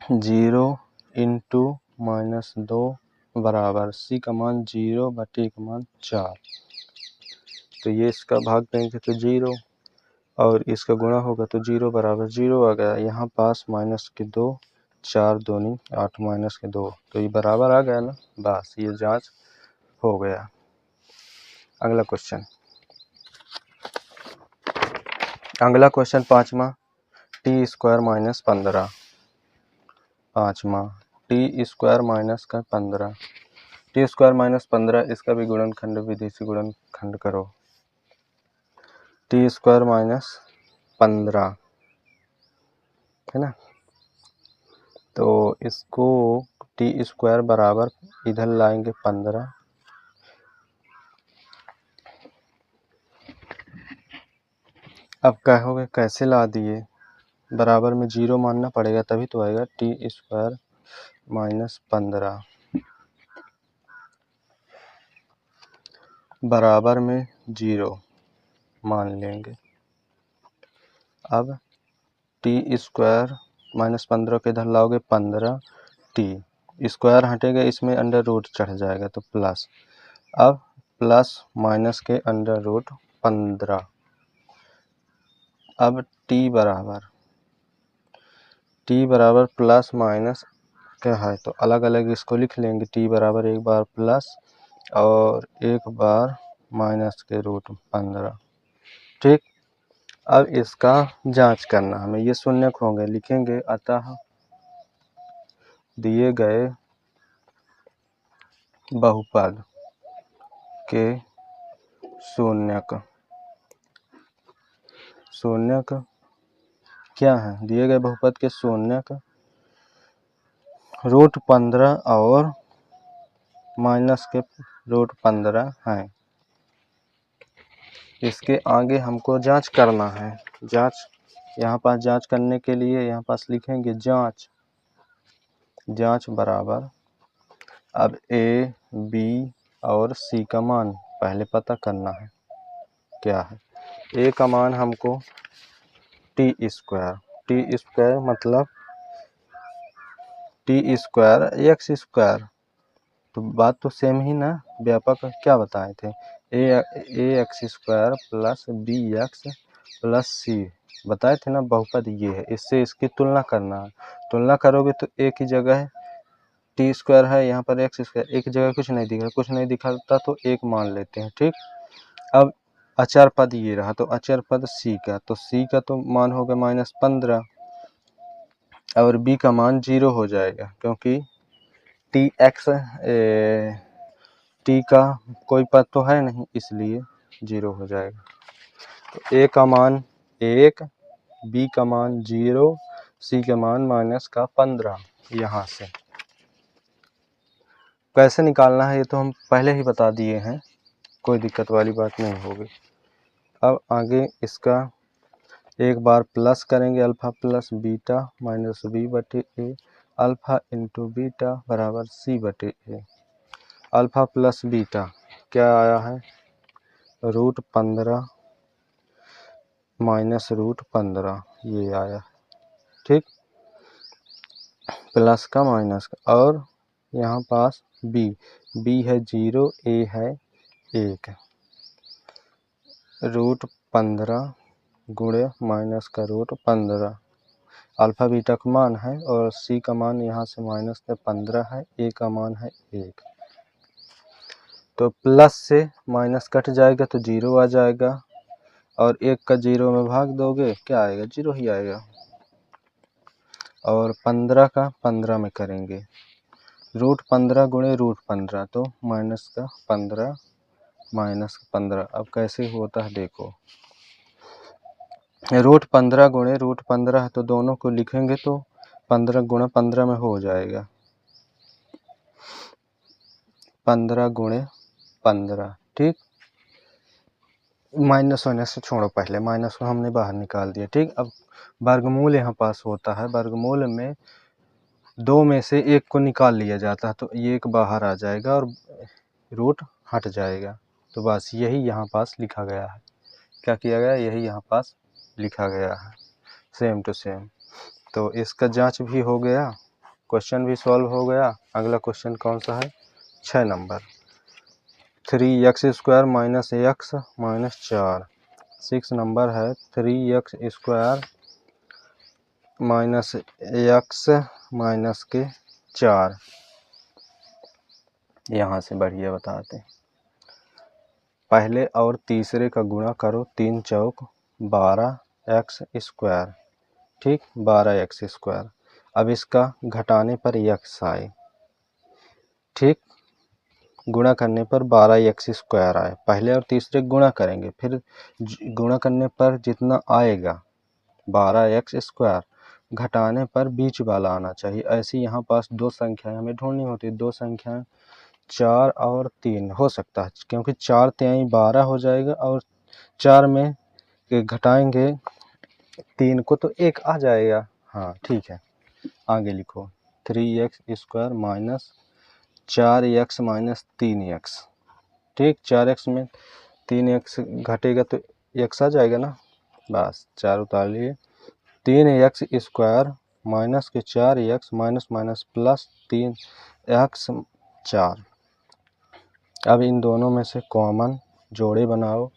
0 इंटू -2 बराबर c का मान 0/a का मान 4, तो ये इसका भाग देंगे तो 0 और इसका गुणा होगा तो 0 बराबर 0 आ गया। यहाँ पास -2, 4 दूनी 8 -2, तो ये बराबर आ गया ना, बस ये जांच हो गया। अगला क्वेश्चन, अगला क्वेश्चन पाँचवा, टी स्क्वायर -15, पाँचवा टी स्क्वायर -15, टी स्क्वायर -15 इसका भी गुणनखंड विधि से गुणनखंड करो। टी स्क्वायर -15 है ना, तो इसको टी स्क्वायर बराबर इधर लाएंगे 15, अब कहोगे कैसे ला दिए, बराबर में 0 मानना पड़ेगा तभी तो आएगा। टी स्क्वायर -15 बराबर में 0 मान लेंगे। अब टी स्क्वायर -15 के इधर लाओगे 15, टी स्क्वायर हटेगा, इसमें अंडर रूट चढ़ जाएगा तो प्लस, अब प्लस माइनस के अंडर रूट 15। अब टी बराबर प्लस माइनस क्या है तो अलग अलग इसको लिख लेंगे। टी बराबर एक बार प्लस और एक बार माइनस के रूट 15। ठीक, अब इसका जांच करना हमें, ये शून्य होंगे, लिखेंगे अतः दिए गए बहुपद के शून्यक क्या है, दिए गए बहुपद के शून्यक रूट 15 और माइनस के रूट 15 हैं। इसके आगे हमको जांच करना है। जांच यहाँ पास जांच करने के लिए यहाँ पास लिखेंगे जांच बराबर, अब ए बी और सी का मान पहले पता करना है क्या है। ए का मान हमको टी स्क्वायर मतलब टी स्क्वायर एक्स स्क्वायर, तो बात तो सेम ही ना। व्यापक क्या बताए थे, a x square plus b x plus c बताए थे ना, बहुपद ये है। इससे इसकी तुलना करना है, तुलना करोगे तो एक ही जगह है टी स्क्वायर है, यहाँ पर एक्स स्क्वायर, एक जगह कुछ नहीं दिखाता तो एक मान लेते हैं। ठीक, अब अचर पद ये रहा, तो अचर पद सी का, तो सी का तो मान होगा -15 और बी का मान 0 हो जाएगा, क्योंकि टी का कोई पद तो है नहीं, इसलिए 0 हो जाएगा। तो ए का मान 1, बी का मान 0, सी का मान -15। यहाँ से कैसे निकालना है ये तो हम पहले ही बता दिए हैं, कोई दिक्कत वाली बात नहीं होगी। अब आगे इसका एक बार प्लस करेंगे, alpha plus beta minus B बटे ए, अल्फा इंटू बीटा बराबर सी बटे ए। अल्फा प्लस बीटा क्या आया है, रूट 15 माइनस रूट 15 ये आया। ठीक, प्लस का माइनस का, और यहाँ पास बी है 0, ए है 1, रूट 15 गुणे माइनस का रूट 15 अल्फा बीटा का मान है, और सी का मान यहाँ से -15 है, ए का मान है 1। तो प्लस से माइनस कट जाएगा तो 0 आ जाएगा, और 1 का 0 में भाग दोगे क्या आएगा, 0 ही आएगा। और 15 का 15 में करेंगे, रूट 15 गुणे रूट 15, तो -15 -15। अब कैसे होता है देखो, रूट 15 गुणे रूट 15 है, तो दोनों को लिखेंगे तो 15 गुणे 15 में हो जाएगा, 15 गुणे 15। ठीक, माइनस होने से छोड़ो, पहले माइनस को हमने बाहर निकाल दिया। ठीक, अब वर्गमूल यहाँ पास होता है, वर्गमूल में 2 में से 1 को निकाल लिया जाता है, तो ये एक बाहर आ जाएगा और रूट हट जाएगा। तो बस यही यहाँ पास लिखा गया है, क्या किया गया, यही यहाँ पास लिखा गया है, सेम टू सेम। तो इसका जांच भी हो गया, क्वेश्चन भी सॉल्व हो गया। अगला क्वेश्चन कौन सा है, 6 number, 3x² minus x minus 4। 6 number है, 3x² माइनस एक्स माइनस के 4। यहाँ से बढ़िया बताते हैं, पहले और तीसरे का गुणा करो, 3 चौक 12x²। ठीक, 12x²। अब इसका घटाने पर x आए, ठीक, गुणा करने पर 12x² आए। पहले और तीसरे गुणा करेंगे, फिर गुणा करने पर जितना आएगा 12x², घटाने पर बीच वाला आना चाहिए। ऐसी यहाँ पास 2 संख्याएं हमें ढूंढनी होती है, 2 संख्याएं 4 और 3 हो सकता है, क्योंकि 4 3 12 हो जाएगा, और 4 में घटाएंगे 3 को तो 1 आ जाएगा। हाँ ठीक है, आगे लिखो, 3x² minus 4x minus 3x। ठीक, 4x में 3x घटेगा तो x आ जाएगा ना, बस 4 उतार लिए। 3x² माइनस के 4x minus minus plus 3x 4। अब इन दोनों में से कॉमन जोड़े बनाओ,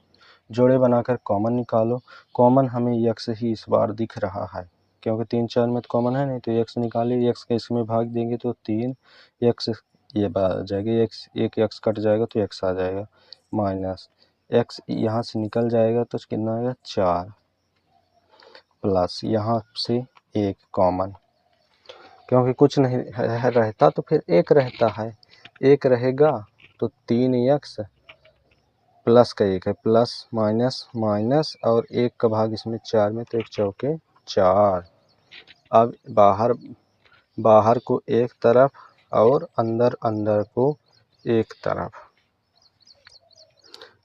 जोड़े बनाकर कॉमन निकालो। कॉमन हमें x ही इस बार दिख रहा है, क्योंकि 3 4 में तो कॉमन है नहीं, तो x निकालिए, x के इसमें भाग देंगे तो 3x ये बाहर आ जाएगा, एक x कट जाएगा तो x आ जाएगा, माइनस x यहाँ से निकल जाएगा तो कितना आएगा 4 प्लस यहाँ से 1 कॉमन, क्योंकि कुछ नहीं रहता तो फिर 1 रहता है, 1 रहेगा तो 3x प्लस का 1 है, प्लस माइनस माइनस और 1 का भाग इसमें 4 में, तो 1 चौके 4। अब बाहर को एक तरफ और अंदर को एक तरफ।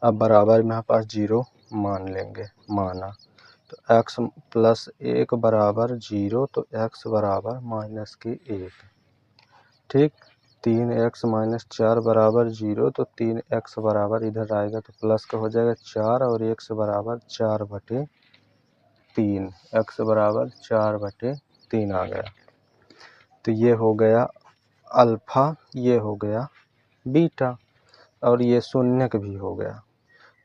अब बराबर में हमारे पास 0 मान लेंगे, माना तो x प्लस 1 बराबर 0, तो x बराबर माइनस के 1। ठीक, 3x माइनस 4 बराबर 0, तो 3x बराबर इधर आएगा तो प्लस का हो जाएगा 4 और x बराबर 4/3, x बराबर 4/3 आ गया। तो ये हो गया अल्फा, ये हो गया बीटा और ये शून्यक भी हो गया।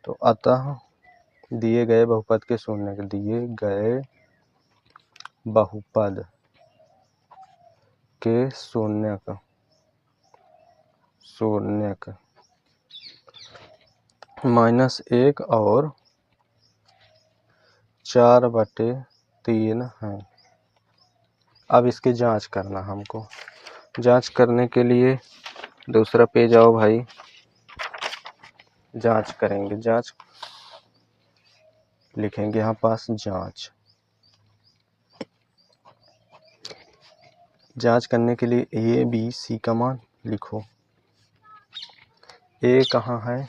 तो अतः दिए गए बहुपद के शून्यक, दिए गए बहुपद के शून्यक -1 और 4/3 हैं। अब इसकी जांच करना हमको। जांच करने के लिए दूसरा पेज आओ भाई, जांच करेंगे। जांच लिखेंगे यहाँ पास जांच। जांच करने के लिए ए बी सी का मान लिखो। ए कहाँ है,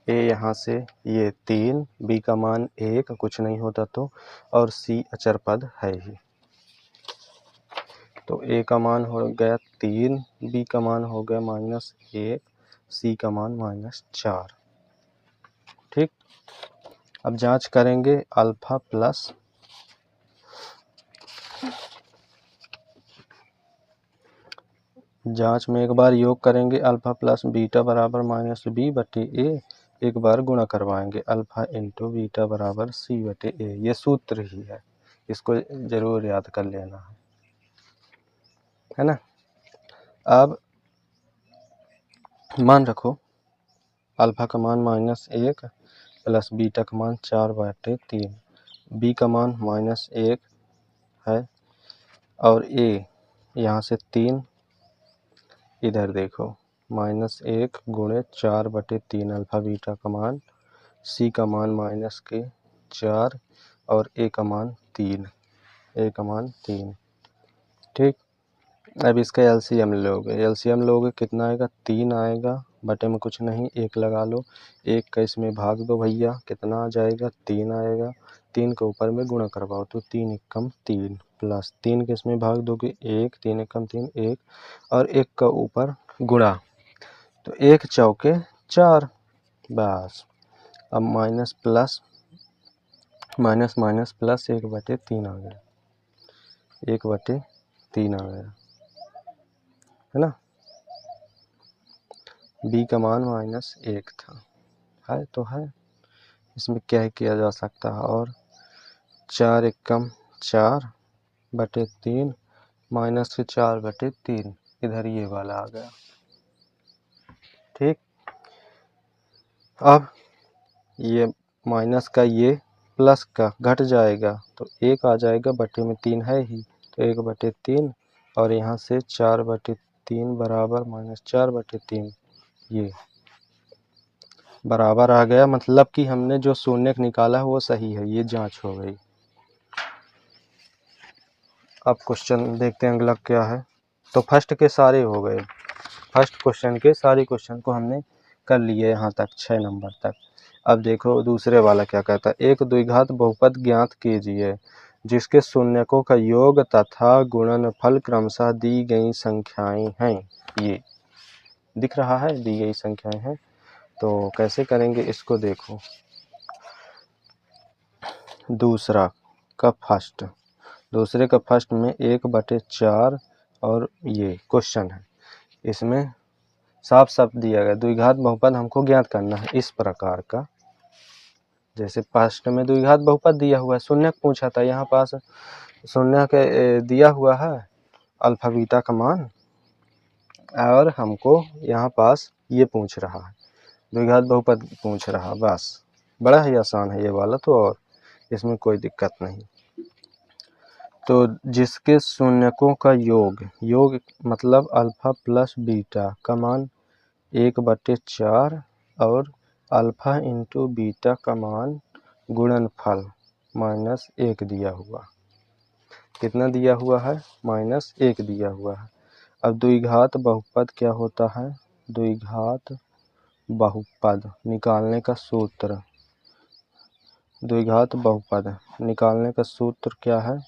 ए यहाँ से ये 3, बी का मान 1 कुछ नहीं होता तो, और सी अचर पद है ही। तो ए का मान हो गया 3, बी का मान हो गया -1, सी का मान -4। ठीक, अब जांच करेंगे अल्फा प्लस जांच में एक बार योग करेंगे अल्फा प्लस बीटा बराबर -b/a, एक बार गुणा करवाएंगे अल्फा इंटू बीटा बराबर c/a। ये सूत्र ही है, इसको जरूर याद कर लेना है ना। अब मान रखो, अल्फा का मान -1 प्लस बीटा का मान 4/3, बी का मान -1 है और a यहाँ से 3, इधर देखो -1 गुणे 4/3 अल्फा बीटा का मान, सी का मान -4 और ए का मान 3, ठीक। अब इसका एलसीएम लोगे कितना आएगा, 3 आएगा, बटे में कुछ नहीं 1 लगा लो, 1 का इसमें भाग दो भैया, कितना आ जाएगा 3 आएगा, 3 के ऊपर में गुणा करवाओ तो 3 एकम 3 प्लस 3 के इसमें भाग दोगे 1, 3 एकम 3 1 और 1 का ऊपर गुणा, तो 1 चौके 4 बस। अब minus plus minus minus plus 1/3 आ गया, 1/3 आ गया, है ना। बी का मान -1 था, है तो है, इसमें क्या किया जा सकता है, और 4 एकम 4/3 माइनस से 4/3 इधर ये वाला आ गया। ठीक, अब ये माइनस का ये प्लस का घट जाएगा तो 1 आ जाएगा, बटे में 3 है ही तो 1/3 और यहाँ से 4/3 बराबर -4/3, ये बराबर आ गया। मतलब कि हमने जो शून्यक निकाला है वो सही है, ये जांच हो गई। अब क्वेश्चन देखते हैं अगला क्या है। तो फर्स्ट के सारे हो गए, फर्स्ट क्वेश्चन के सारे क्वेश्चन को हमने कर लिए यहाँ तक 6 नंबर तक। अब देखो दूसरे वाला क्या कहता है, एक द्विघात बहुपद ज्ञात कीजिए जिसके शून्यकों का योग तथा गुणनफल क्रमशः दी गई संख्याएं हैं। ये दिख रहा है, दी गई संख्याएं हैं। तो कैसे करेंगे इसको देखो, दूसरे का फर्स्ट में 1/4 और ये क्वेश्चन है, इसमें साफ साफ दिया गया द्विघात बहुपद हमको ज्ञात करना है इस प्रकार का। जैसे फर्स्ट में द्विघात बहुपद दिया हुआ है, शून्यक पूछा था, यहाँ पास शून्यक दिया हुआ है अल्फा बीटा का मान, और हमको यहाँ पास ये पूछ रहा है द्विघात बहुपद पूछ रहा, बस बड़ा ही आसान है ये वाला तो, और इसमें कोई दिक्कत नहीं। तो जिसके शून्यकों का योग मतलब अल्फा प्लस बीटा का मान 1/4 और अल्फा इंटू बीटा का मान गुणनफल -1 दिया हुआ। कितना दिया हुआ है? -1 दिया हुआ है। अब द्विघात बहुपद क्या होता है? द्विघात बहुपद निकालने का सूत्र, द्विघात बहुपद निकालने का सूत्र क्या है?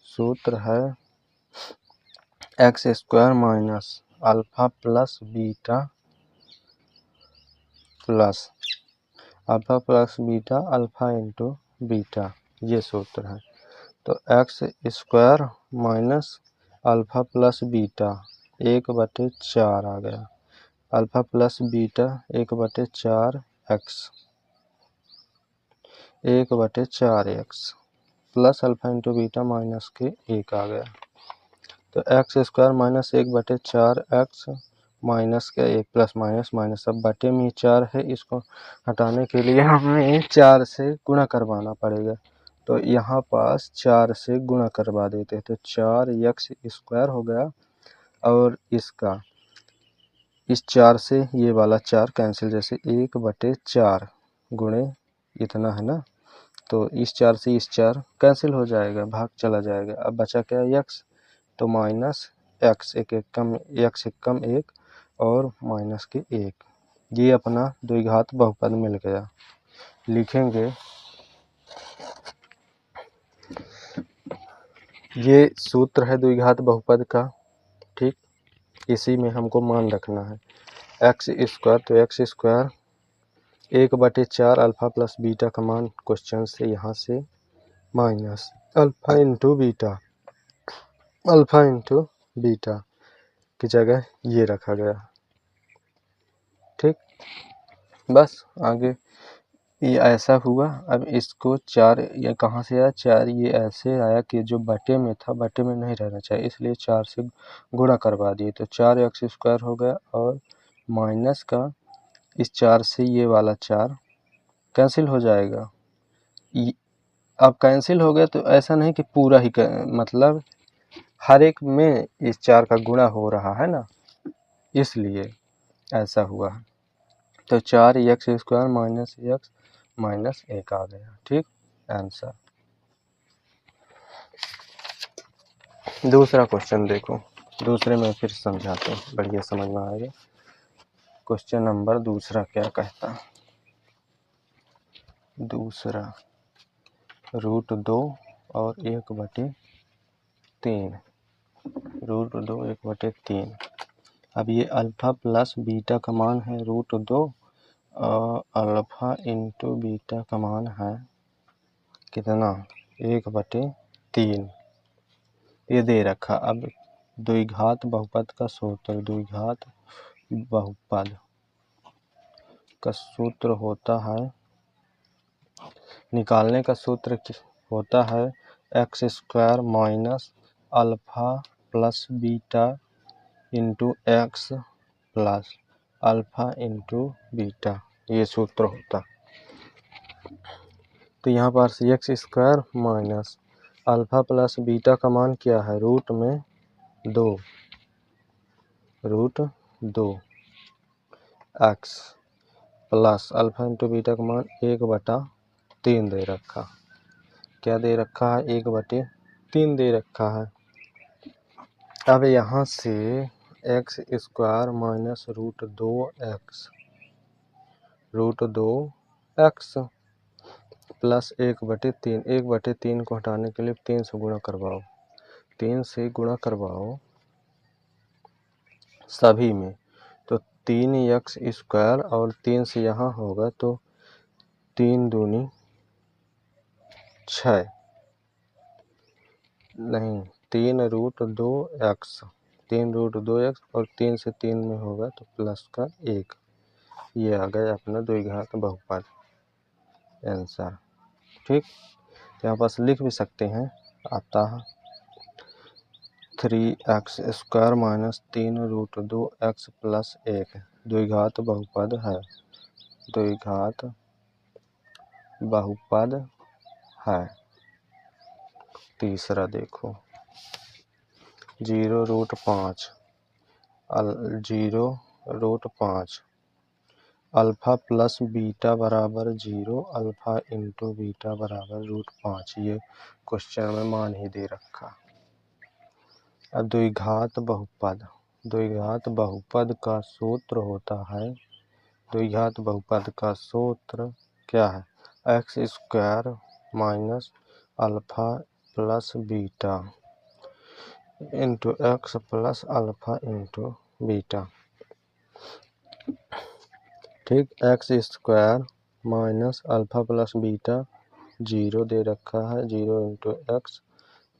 सूत्र है x² minus alpha plus beta alpha into beta, ये सूत्र है। तो x² minus alpha plus beta 1/4 आ गया, alpha plus beta 1/4 x 1/4x plus alpha into beta minus के 1 आ गया। तो x² माइनस 1/4 x माइनस का 1 प्लस माइनस माइनस, अब बटे में 4 है, इसको हटाने के लिए हमें 4 से गुणा करवाना पड़ेगा। तो यहाँ पास 4 से गुणा करवा देते हैं, तो 4x² हो गया, और इसका इस 4 से ये वाला 4 कैंसिल, जैसे 1/4 गुणे इतना है ना, तो इस 4 से इस 4 कैंसिल हो जाएगा, भाग चला जाएगा। अब बचा क्या? x, तो माइनस x, एक कम 1 और माइनस के 1, ये अपना द्विघात बहुपद मिल गया। लिखेंगे ये सूत्र है द्विघात बहुपद का, ठीक, इसी में हमको मान रखना है। x², तो x² 1/4 अल्फा प्लस बीटा का मान क्वेश्चन से यहाँ से माइनस अल्फा इंटू बीटा की जगह ये रखा गया, ठीक। बस आगे ये ऐसा हुआ। अब इसको 4, ये कहाँ से आया? 4 ये ऐसे आया कि जो बटे में था, बटे में नहीं रहना चाहिए, इसलिए 4 से गुणा करवा दिए, तो 4x² हो गया, और माइनस का इस 4 से ये वाला 4 कैंसिल हो जाएगा। अब कैंसिल हो गया तो ऐसा नहीं कि पूरा ही मतलब हर एक में इस 4 का गुणा हो रहा है ना, इसलिए ऐसा हुआ है। तो 4x² माइनस x माइनस 1 आ गया, ठीक, आंसर। दूसरा क्वेश्चन देखो, दूसरे में फिर समझाते हैं, बढ़िया समझ में आएगा। क्वेश्चन नंबर दूसरा क्या कहता है? दूसरा √2 और 1/3, √2 1/3। अब ये अल्फा प्लस बीटा का मान है √2 और अल्फा इंटू बीटा का मान है कितना? 1/3, ये दे रखा। अब द्विघात बहुपद का सूत्र, द्विघात बहुपद का सूत्र होता है, निकालने का सूत्र होता है x² minus alpha plus beta into x plus alpha into beta, ये सूत्र होता। तो यहाँ पर x² minus alpha plus beta का मान क्या है? √2 x plus alpha into beta का मान 1/3 दे रखा। क्या दे रखा है? 1/3 दे रखा है। अब यहाँ से x² माइनस √2x प्लस 1/3, 1/3 को हटाने के लिए 3 से गुणा करवाओ, 3 से गुणा करवाओ सभी में, तो 3x² और 3 से यहाँ होगा तो 3 दूनी 6, नहीं 3√2x, 3√2x और 3 से 3 में होगा तो प्लस का 1, ये आ गया अपना द्विघात बहुपद, आंसर, ठीक। यहाँ पास लिख भी सकते हैं, आता है 3x² माइनस 3√2x प्लस 1 द्विघात बहुपद है। द्विघात बहुपद है। तीसरा देखो 0√5 0√5 अल्फा प्लस बीटा बराबर 0 अल्फा इंटू बीटा बराबर √5। ये क्वेश्चन में मान ही दे रखा। अब द्विघात बहुपद का सूत्र होता है, द्विघात बहुपद का सूत्र क्या है? X square minus alpha plus beta into x plus alpha into beta. ठीक, x square minus alpha plus beta 0 दे रखा है, 0 into x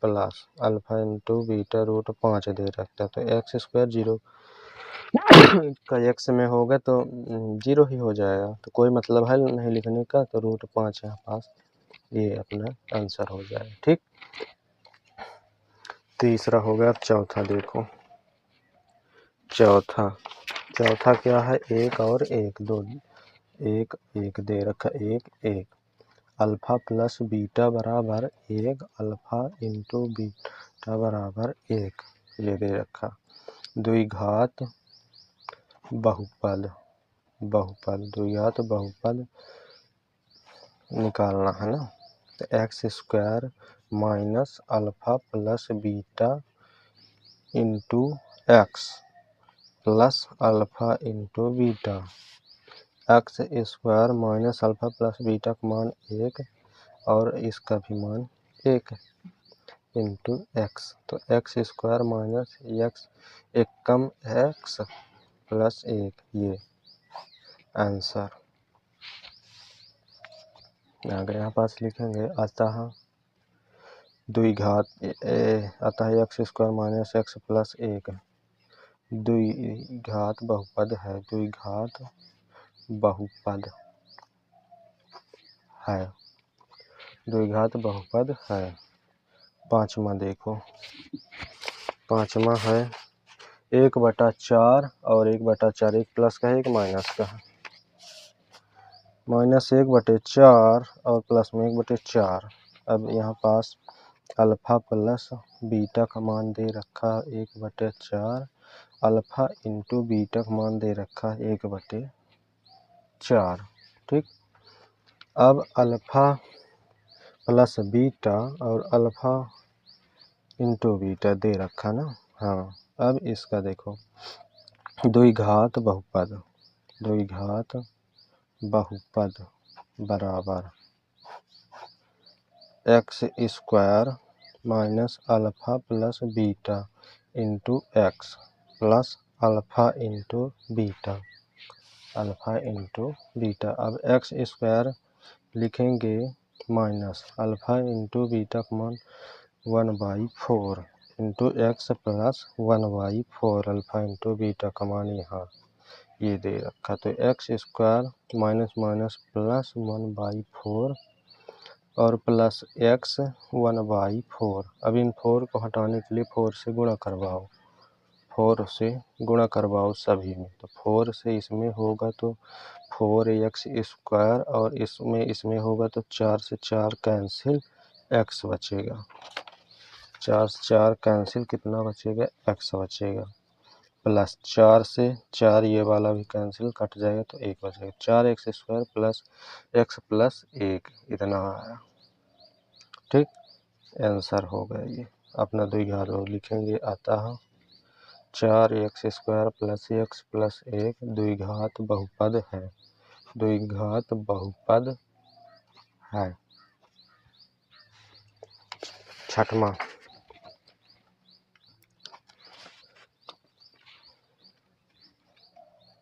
plus alpha into beta √5 दे रखता है। तो एक्स स्क्वायर 0 का एक्स में होगा तो 0 ही हो जाएगा, तो कोई मतलब है नहीं लिखने का, तो √5 यहाँ पास ये अपना आंसर हो जाएगा। ठीक, तीसरा हो गया। अब चौथा देखो, चौथा क्या है? 1 और 1 दो, 1 1 दे रखा, 1 1 अल्फा प्लस बीटा बराबर 1 अल्फा इंटू बीटा बराबर 1 ये दे रखा। द्विघात बहुपद द्विघात बहुपद निकालना है ना, तो x square minus alpha plus beta into x plus alpha into beta. X square minus alpha plus beta का मान 1 और इसका भी मान 1 इंटू एक्स, तो एक्स स्क्वायर माइनस एक्स एक कम एक्स प्लस 1 ये आंसर। अगर यहाँ पास लिखेंगे अतः द्विघात अतः x square minus x plus 1 द्विघात बहुपद है, द्विघात बहुपद है, द्विघात बहुपद है। पांचवा देखो, पांचवा है 1/4 और 1/4, एक प्लस का है एक माइनस का है, -1/4 और प्लस में 1/4। अब यहाँ पास अल्फा प्लस बीटा का मान दे रखा 1/4 अल्फा इंटू बीटा का मान दे रखा 1/4। ठीक, अब अल्फा प्लस बीटा और अल्फा इंटू बीटा दे रखा ना। हाँ, अब इसका देखो द्विघात बहुपद बराबर x square minus alpha plus beta into x plus alpha into beta, alpha into beta. अब एक्स स्क्वायर लिखेंगे माइनस अल्फा इंटू बीटा का मान 1/4 into x plus 1/4 alpha into beta का मान यहाँ ये दे रखा। तो x square minus minus plus 1/4 और प्लस एक्स 1/4। अब इन 4 को हटाने के लिए 4 से गुणा करवाओ, 4 से गुणा करवाओ सभी में, तो 4 से इसमें होगा तो 4x स्क्वायर और इसमें होगा तो 4 से 4 कैंसिल, x बचेगा, 4 से 4 कैंसिल, कितना बचेगा? x बचेगा, प्लस 4 से 4 ये वाला भी कैंसिल कट जाएगा तो 1 बचेगा, 4x square plus x plus 1 इतना आया। ठीक, आंसर हो गया ये। अपना द्विघात लिखेंगे अतः 4x square plus x plus 1 द्विघात बहुपद है, द्विघात बहुपद है। छठवां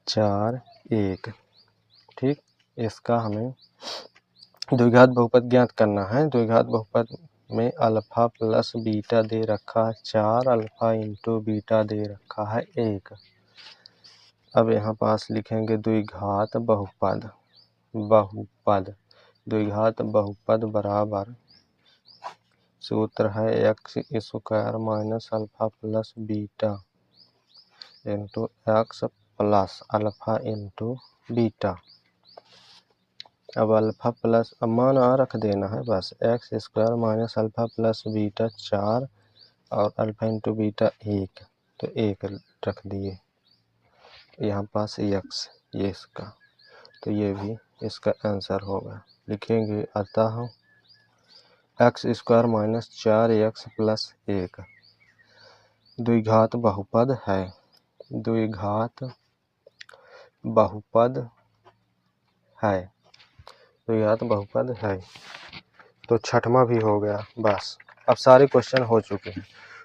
4 1। ठीक, इसका हमें द्विघात बहुपद ज्ञात करना है। द्विघात बहुपद में अल्फा प्लस बीटा दे रखा है 4 अल्फा इंटू बीटा दे रखा है 1। अब यहाँ पास लिखेंगे द्विघात बहुपद द्विघात बहुपद बराबर सूत्र है x square minus alpha plus beta into x plus alpha into beta. अब अल्फ़ा प्लस, अब मान आ रख देना है बस, x square minus alpha plus beta 4 और अल्फ़ा इंटू बीटा 1, तो 1 रख दिए यहाँ पास एक्स, ये इसका, तो ये भी इसका आंसर होगा। लिखेंगे अतः x square minus 4x plus 1 द्विघात बहुपद है, द्विघात बहुपद है, द्विघात बहुपद है। तो छठवां भी हो गया। बस अब सारे क्वेश्चन हो चुके हैं।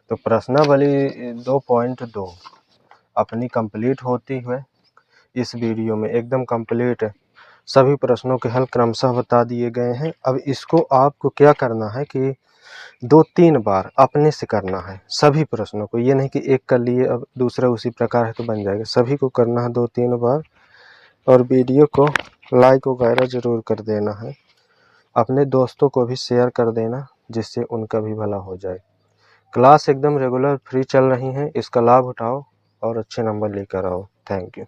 तो प्रश्नावली 2.2 अपनी कंप्लीट होती हुए इस वीडियो में एकदम कंप्लीट सभी प्रश्नों के हल क्रमशः बता दिए गए हैं। अब इसको आपको क्या करना है कि 2-3 बार अपने से करना है सभी प्रश्नों को, ये नहीं कि एक कर लिए अब दूसरा उसी प्रकार है तो बन जाएगा, सभी को करना है 2-3 बार। और वीडियो को लाइक वगैरह ज़रूर कर देना है, अपने दोस्तों को भी शेयर कर देना जिससे उनका भी भला हो जाए। क्लास एकदम रेगुलर फ्री चल रही हैं, इसका लाभ उठाओ और अच्छे नंबर लेकर आओ। Thank you.